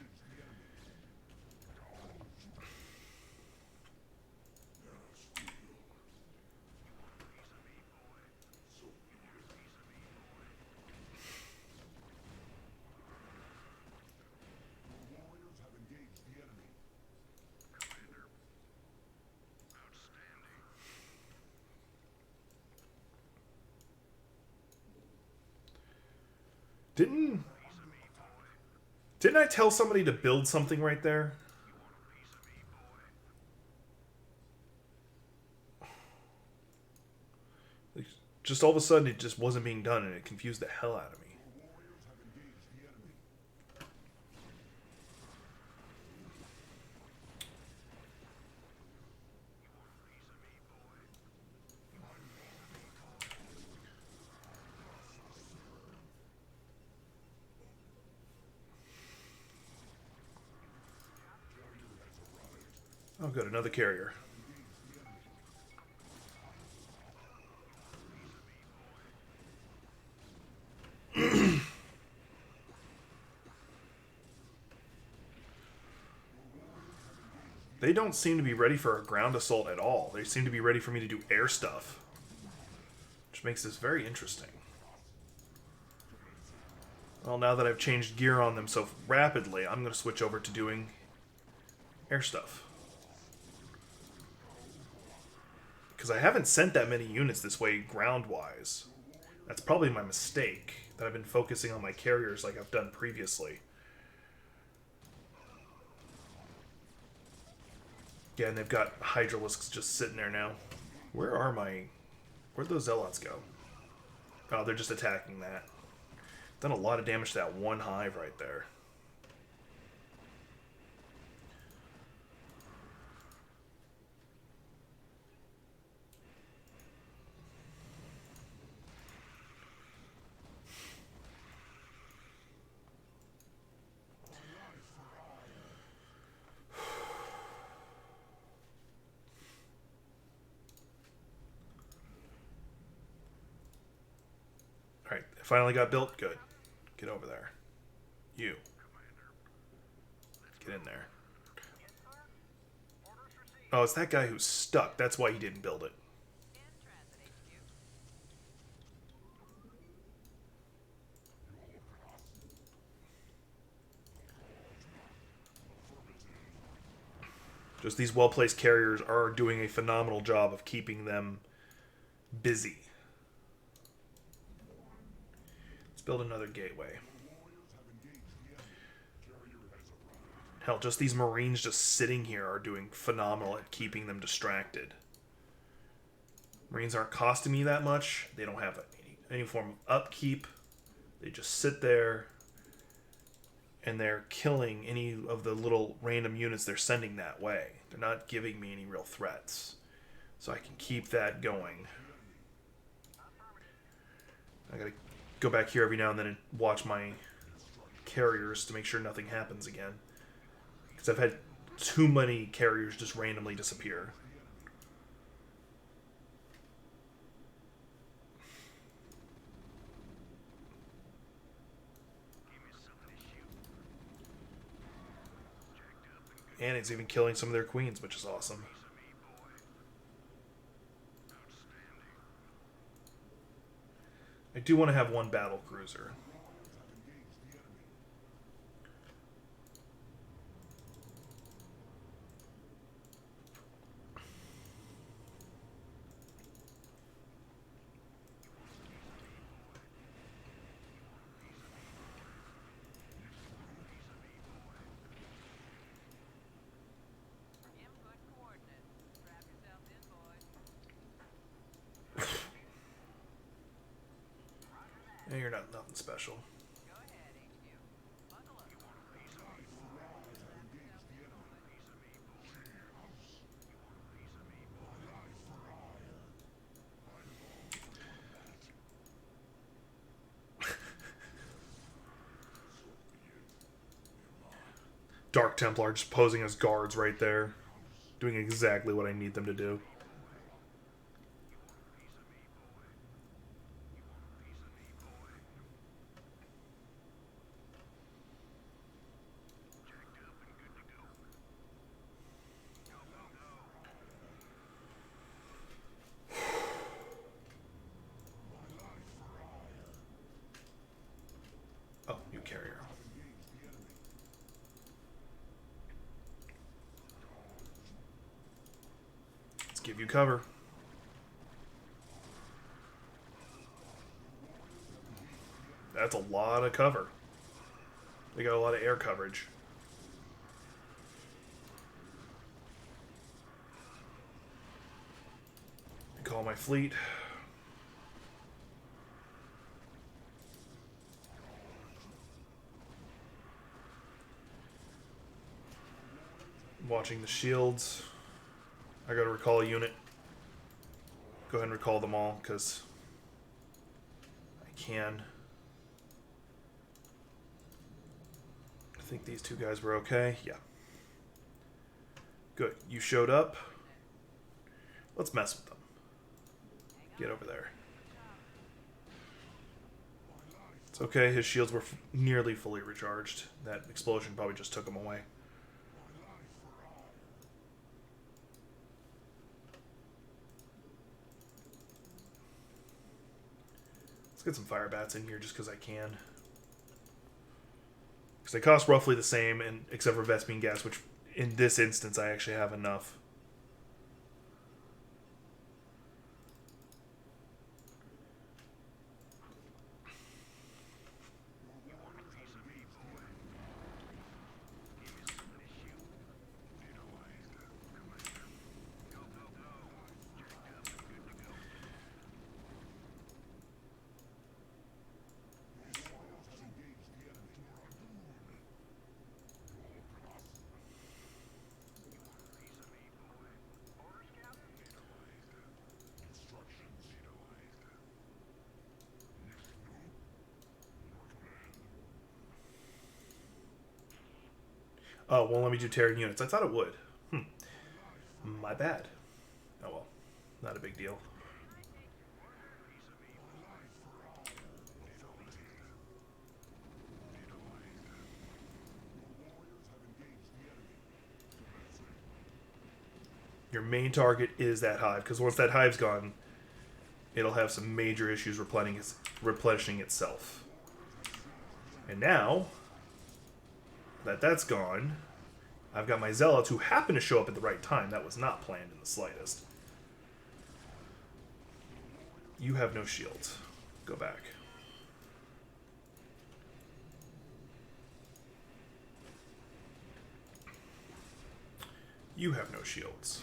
S2: Warriors have engaged the enemy. Commander. Outstanding.
S1: Didn't I tell somebody to build something right there? Like, just all of a sudden, it just wasn't being done, and it confused the hell out of me.
S2: Warriors have engaged the enemy.
S1: Oh, good, another carrier. They don't seem to be ready for a ground assault at all. They seem to be ready for me to do air stuff, which makes this very interesting. Well, now that I've changed gear on them so rapidly, I'm going to switch over to doing air stuff. Because I haven't sent that many units this way ground-wise. That's probably my mistake, that I've been focusing on my carriers like I've done previously. Yeah, and they've got Hydralisks just sitting there now. Where'd those Zealots go? Oh, they're just attacking that. Done a lot of damage to that one hive right there. Alright, it finally got built. Good. Get over there. You. Get in there. Oh, it's that guy who's stuck. That's why he didn't build it. Just these well-placed carriers are doing a phenomenal job of keeping them busy. Let's build another gateway. Hell, just these Marines just sitting here are doing phenomenal at keeping them distracted. Marines aren't costing me that much. They don't have any form of upkeep. They just sit there, and they're killing any of the little random units they're sending that way. They're not giving me any real threats. So I can keep that going. I gotta go back here every now and then and watch my carriers to make sure nothing happens again. Because I've had too many carriers just randomly disappear. And it's even killing some of their queens, which is awesome. I do want to have one battle cruiser. And you're not nothing special. Dark Templar just posing as guards right there. Doing exactly what I need them to do. Oh, you carrier. Let's give you cover. That's a lot of cover. They got a lot of air coverage. Call my fleet. Watching the shields. I gotta recall a unit. Go ahead and recall them all, because I can. I think these two guys were okay. Yeah. Good. You showed up. Let's mess with them. Get over there. It's okay. His shields were nearly fully recharged. That explosion probably just took them away. Let's get some fire bats in here just because I can. Because they cost roughly the same, and except for Vespene gas, which in this instance I actually have enough. Oh, won't let me do Terran units. I thought it would. My bad. Oh well. Not a big deal. Your main target is that hive, because once that hive's gone, it'll have some major issues replenishing itself. And now that that's gone, I've got my zealots who happen to show up at the right time. That was not planned in the slightest. You have no shields. Go back. You have no shields.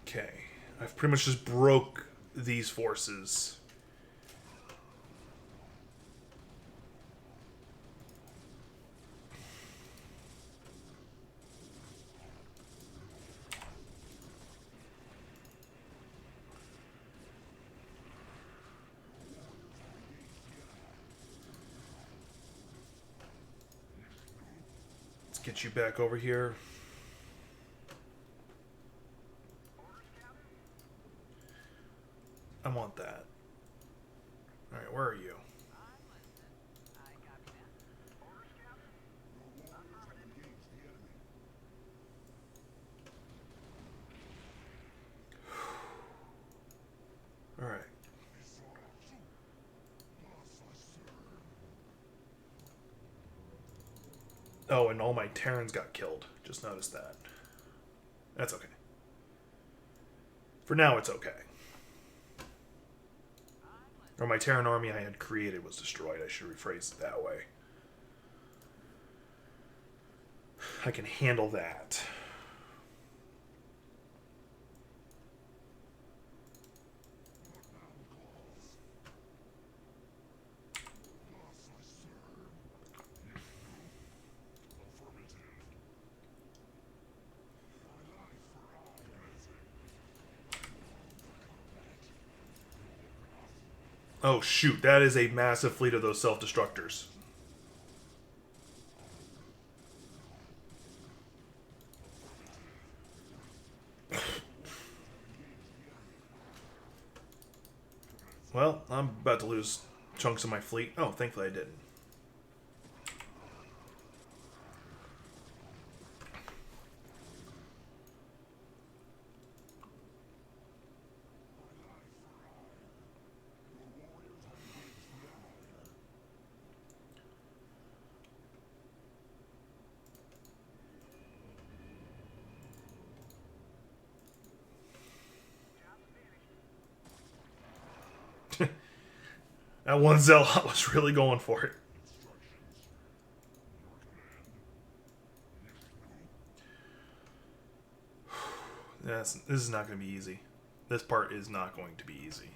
S1: Okay. I've pretty much just broke these forces. Let's get you back over here. I want that. Alright, where are you? Alright. Oh, and all my Terrans got killed. Just noticed that. That's okay. For now, it's okay. Or my Terran army I had created was destroyed. I should rephrase it that way. I can handle that. Oh, shoot. That is a massive fleet of those self-destructors. Well, I'm about to lose chunks of my fleet. Oh, thankfully I didn't. That one Zealot was really going for it. This is not going to be easy. This part is not going to be easy.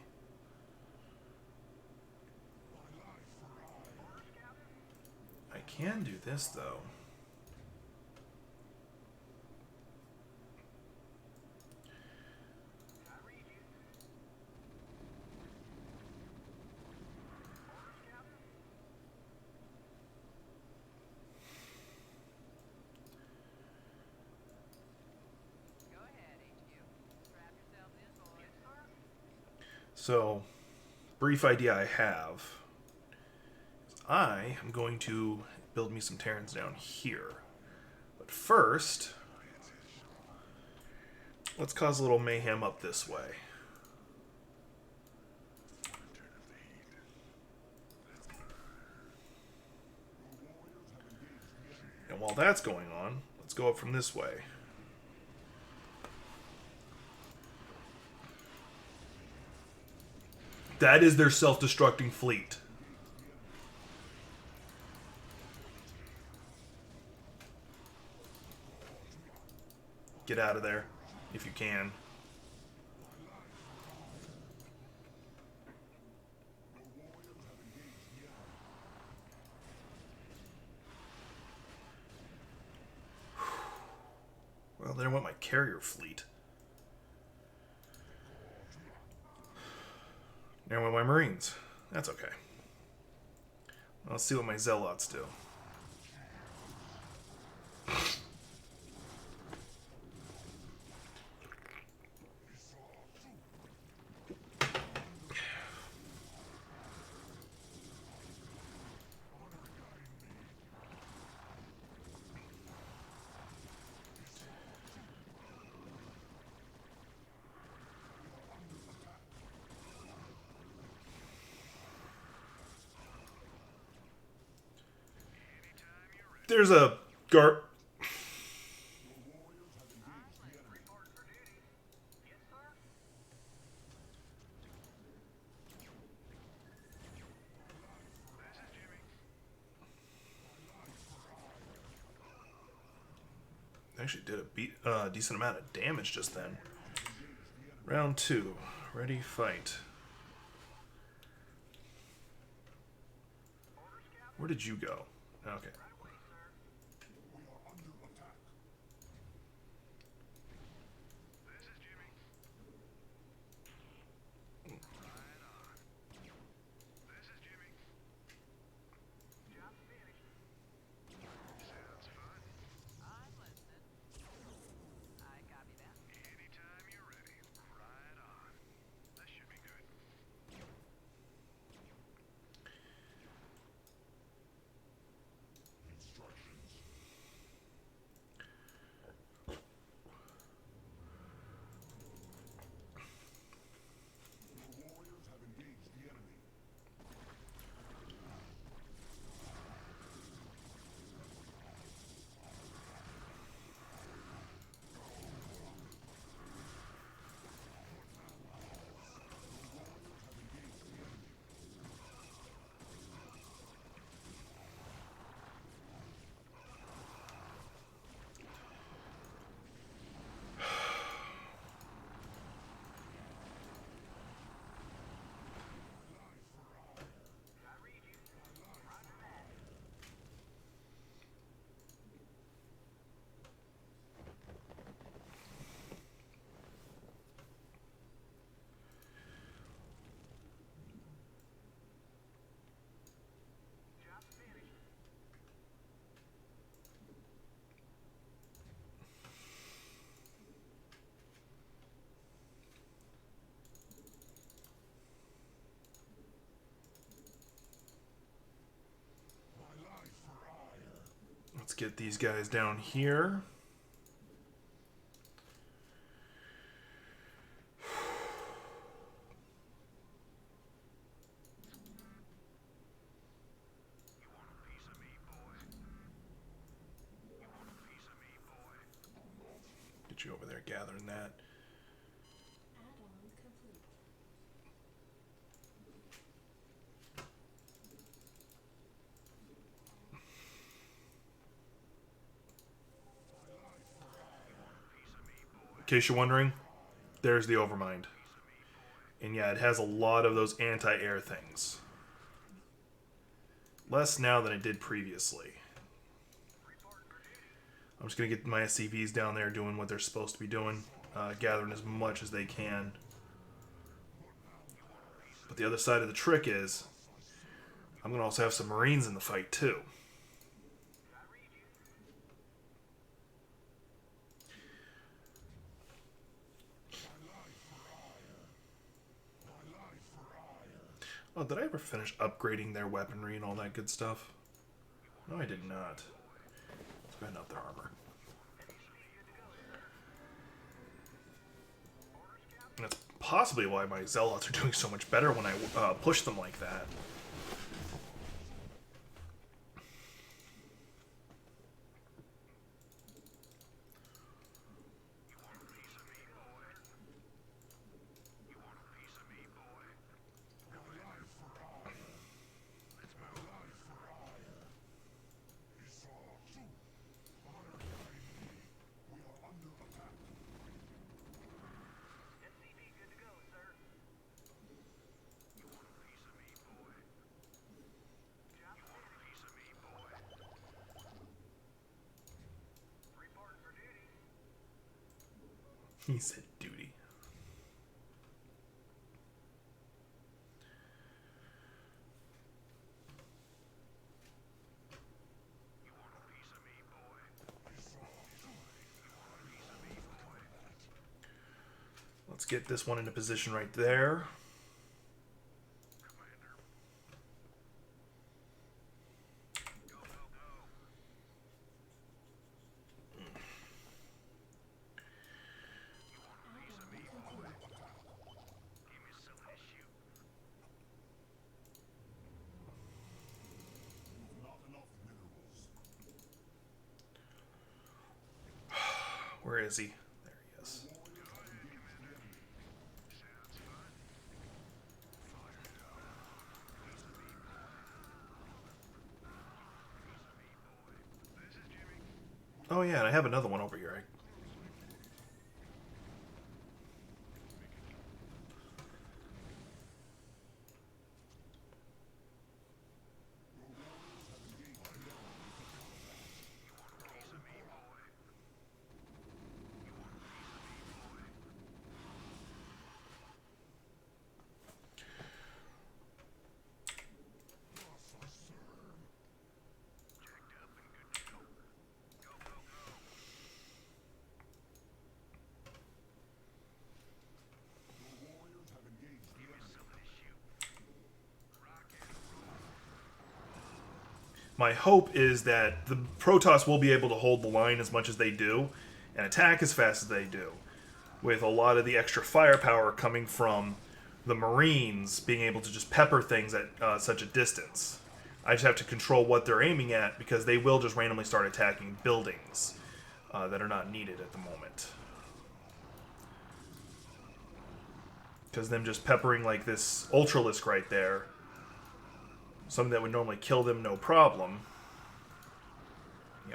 S1: I can do this, though. So, brief idea I have. I am going to build me some Terrans down here. But first, let's cause a little mayhem up this way. And while that's going on, let's go up from this way. That is their self-destructing fleet. Get out of there, if you can. Well, there went my carrier fleet. There went my Marines. That's okay. Let's see what my Zealots do. There's a guard. Actually did a decent amount of damage just then. Round 2. Ready, fight. Where did you go? Okay. get these guys down here. Get you over there gathering that.
S5: Add-on complete.
S1: In case you're wondering, there's the Overmind. And yeah, it has a lot of those anti-air things. Less now than it did previously. I'm just going to get my SCVs down there doing what they're supposed to be doing. Gathering as much as they can. But the other side of the trick is, I'm going to also have some Marines in the fight too. Oh, did I ever finish upgrading their weaponry and all that good stuff? No, I did not. Let's go ahead and up their armor. And that's possibly why my Zealots are doing so much better when I push them like that. He said duty. Let's get this one into position right there. Where is he? There he is. Oh yeah, and I have another one over here. My hope is that the Protoss will be able to hold the line as much as they do and attack as fast as they do, with a lot of the extra firepower coming from the Marines being able to just pepper things at such a distance. I just have to control what they're aiming at, because they will just randomly start attacking buildings that are not needed at the moment. Because them just peppering like this Ultralisk right there, something that would normally kill them no problem,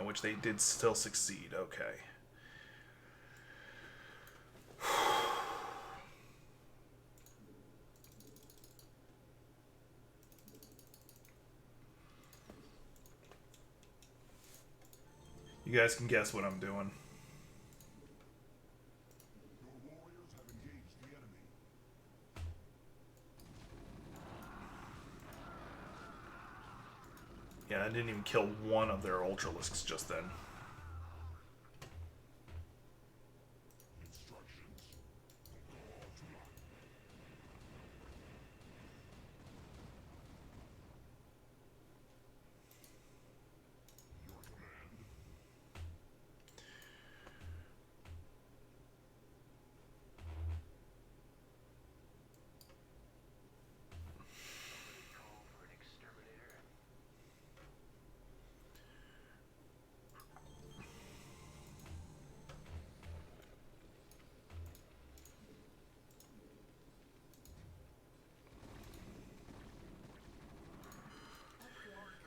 S1: which they did still succeed. Okay. You guys can guess what I'm doing.
S2: Your warriors have engaged the enemy.
S1: Yeah, I didn't even kill one of their Ultralisks just then.
S2: Instructions. Your command.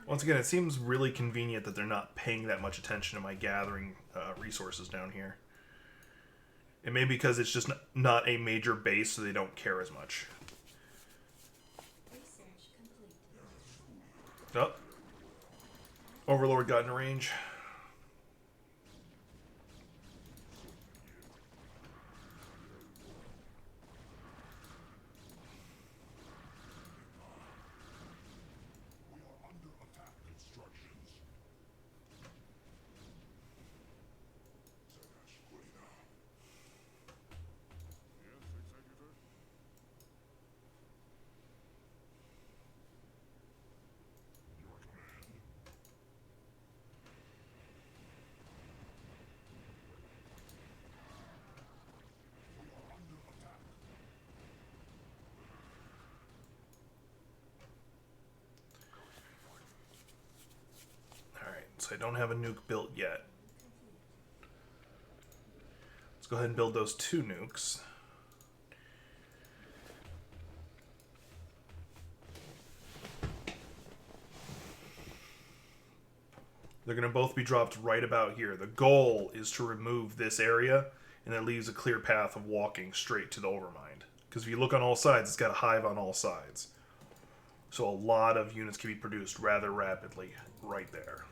S1: Once again, it seems really convenient that they're not paying that much attention to my gathering resources down here. It may be because it's just not a major base, so they don't care as much.
S5: Research complete.
S1: Oh. Overlord got in range.
S2: We are under attack. Instructions. Serashquina. Yes, Executor? Your command. We are under attack.
S1: Alright, so I don't have a nuke built yet.
S5: Complete.
S1: Let's go ahead and build those 2 nukes. They're going to both be dropped right about here. The goal is to remove this area, and that leaves a clear path of walking straight to the Overmind. Because if you look on all sides, it's got a hive on all sides. So a lot of units can be produced rather rapidly right there.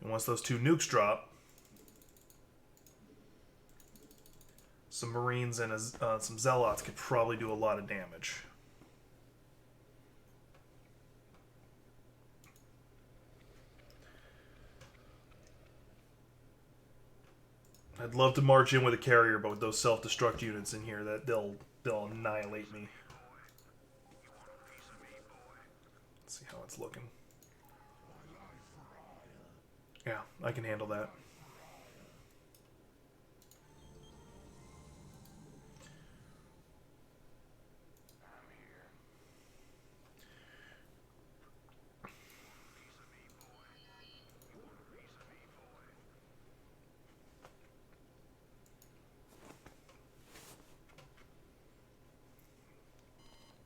S1: And once those 2 nukes drop, some Marines and some Zealots could probably do a lot of damage. I'd love to march in with a carrier, but with those self-destruct units in here, that they'll annihilate me. Let's see how it's looking. Yeah, I can handle that.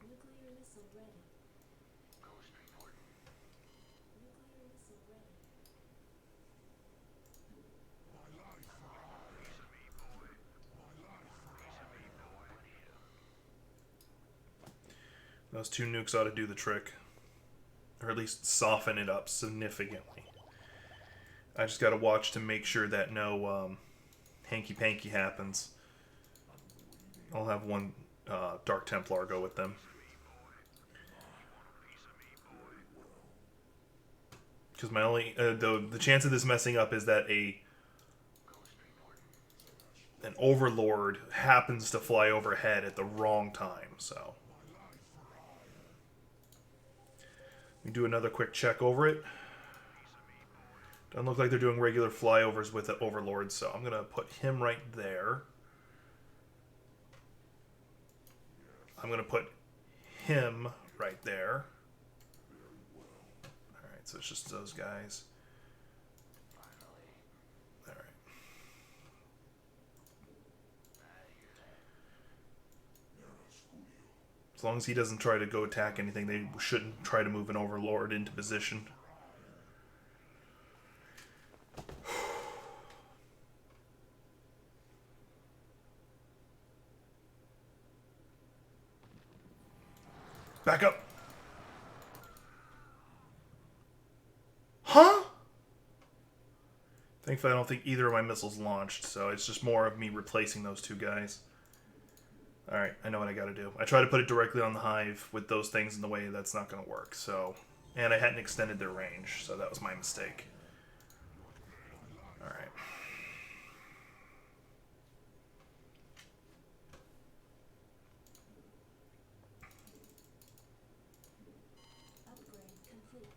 S5: Nuclear missile ready. Nuclear missile ready.
S1: Those 2 nukes ought to do the trick. Or at least soften it up significantly. I just gotta watch to make sure that no hanky-panky happens. I'll have one Dark Templar go with them. Because my only... the chance of this messing up is that an Overlord happens to fly overhead at the wrong time, so... We do another quick check over it. Doesn't look like they're doing regular flyovers with the Overlord, so I'm going to put him right there. I'm going to put him right there. Alright, so it's just those guys. Alright. As long as he doesn't try to go attack anything, they shouldn't try to move an Overlord into position. Back up! Huh? Thankfully, I don't think either of my missiles launched, so it's just more of me replacing those 2 guys. Alright, I know what I gotta do. I tried to put it directly on the hive with those things in the way. That's not gonna work, so... And I hadn't extended their range, so that was my mistake. Alright.
S5: Upgrade complete.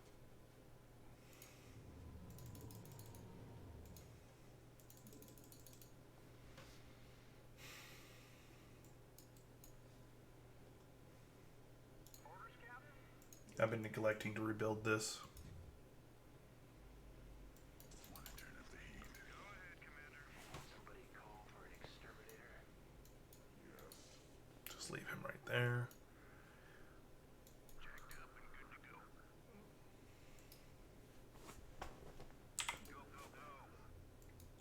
S1: I've been neglecting to rebuild this. Just leave him right there.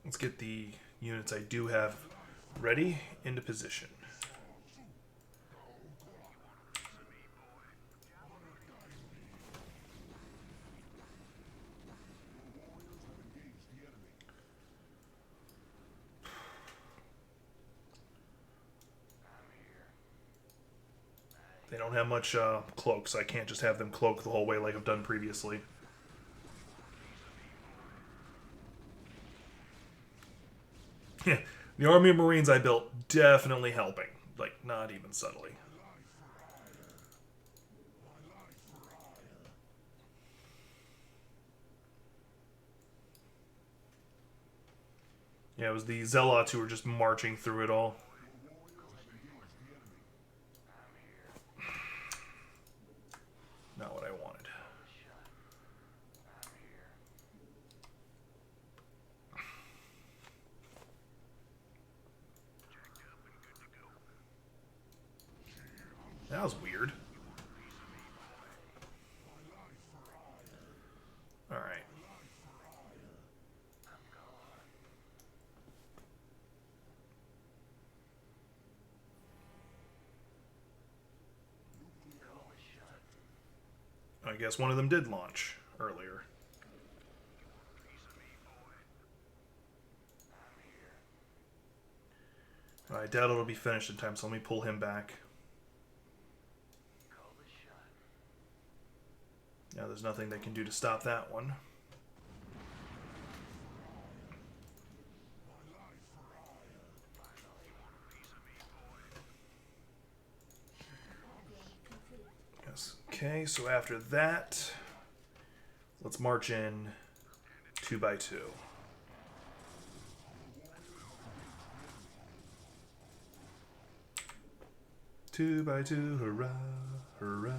S1: Let's get the units I do have ready into position. They don't have much cloak, so I can't just have them cloak the whole way like I've done previously. Yeah, the army of Marines I built definitely helping. Like, not even subtly. Yeah, it was the Zealots who were just marching through it all. Not what I wanted. That was weird. Alright. I guess one of them did launch earlier. I doubt it'll be finished in time, so let me pull him back. Now there's nothing they can do to stop that one. Yes. Okay, so after that, let's march in 2 by 2. Two by two, hurrah, hurrah.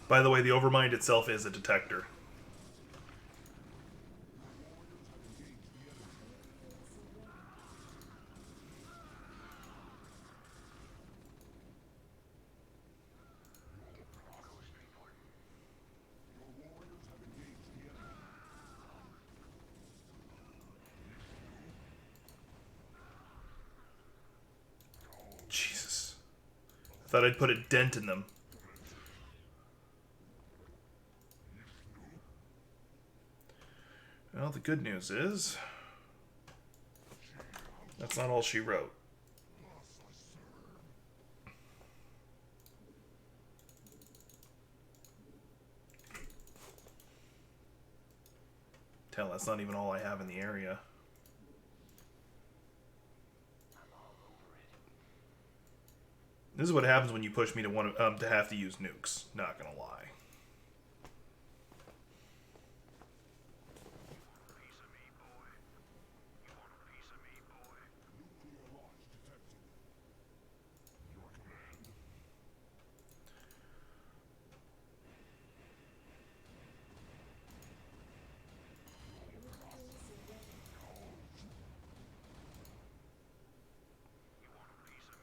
S1: By the way, the Overmind itself is a detector. Jesus. I thought I'd put a dent in them. Well, the good news is that's not all she wrote. Hell, that's not even all I have in the area. This is what happens when you push me to want to have to use nukes. Not gonna lie.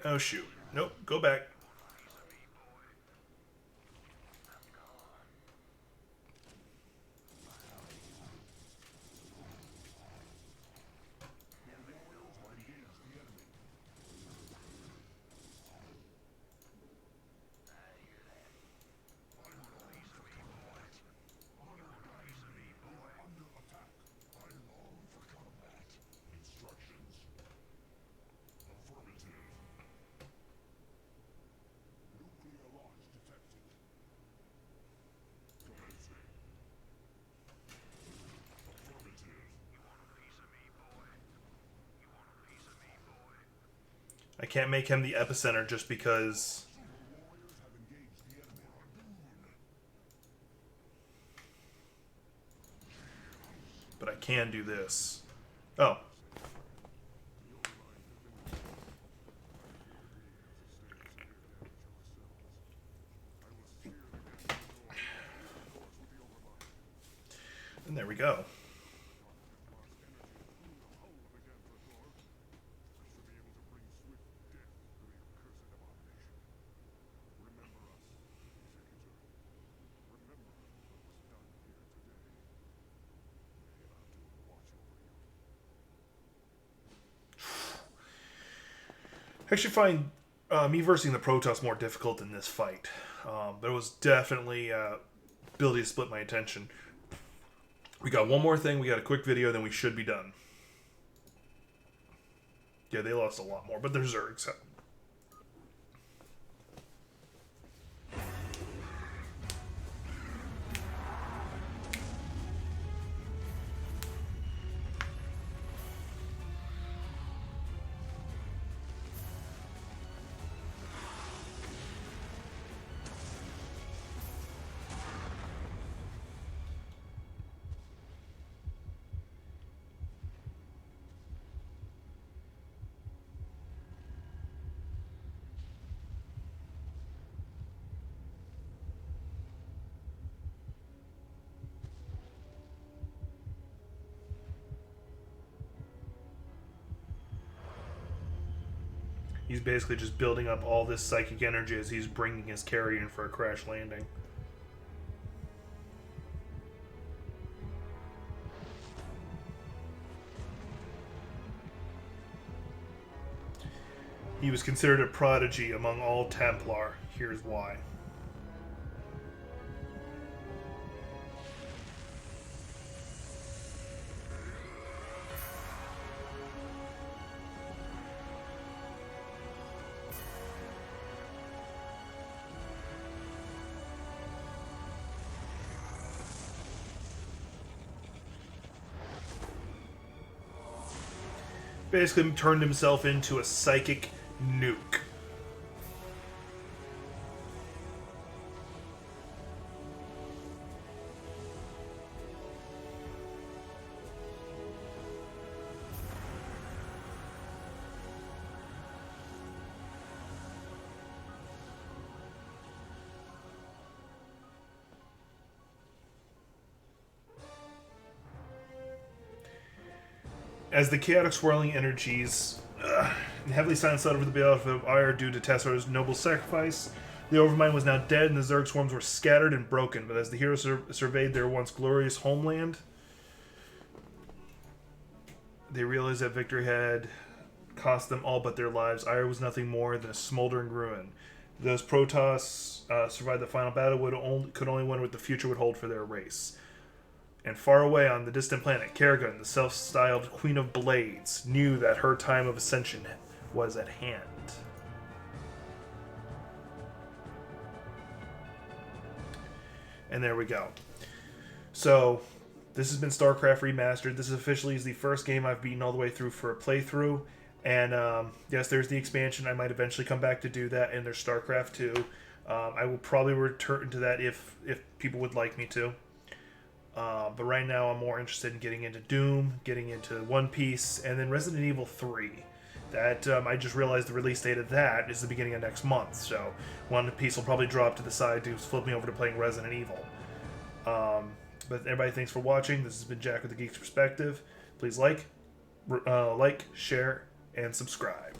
S1: Oh shoot. Nope, go back. I can't make him the epicenter just because can do this. Oh. And there we go. I actually find me versing the Protoss more difficult in this fight. But it was definitely ability to split my attention. We got one more thing. We got a quick video, then we should be done. Yeah, they lost a lot more, but they're Zergs. He's basically just building up all this psychic energy as he's bringing his carrier in for a crash landing. He was considered a prodigy among all Templar. Here's why. Basically turned himself into a psychic nuke. As the chaotic swirling energies heavily silenced out over the battlefield of Ire due to Tessor's noble sacrifice, the Overmind was now dead and the Zerg swarms were scattered and broken. But as the heroes surveyed their once glorious homeland, they realized that victory had cost them all but their lives. Ire was nothing more than a smoldering ruin. Those Protoss survived the final battle could only wonder what the future would hold for their race. And far away on the distant planet, Kerrigan, the self-styled Queen of Blades, knew that her time of ascension was at hand. And there we go. So, this has been StarCraft Remastered. This officially is the first game I've beaten all the way through for a playthrough. And yes, there's the expansion. I might eventually come back to do that, and there's StarCraft 2. I will probably return to that if people would like me to. But right now I'm more interested in getting into Doom, getting into One Piece, and then Resident Evil 3. That I just realized the release date of that is the beginning of next month, so One Piece will probably drop to the side to flip me over to playing Resident Evil. But everybody, thanks for watching. This has been Jack with the Geek's Perspective. Please like, share, and subscribe.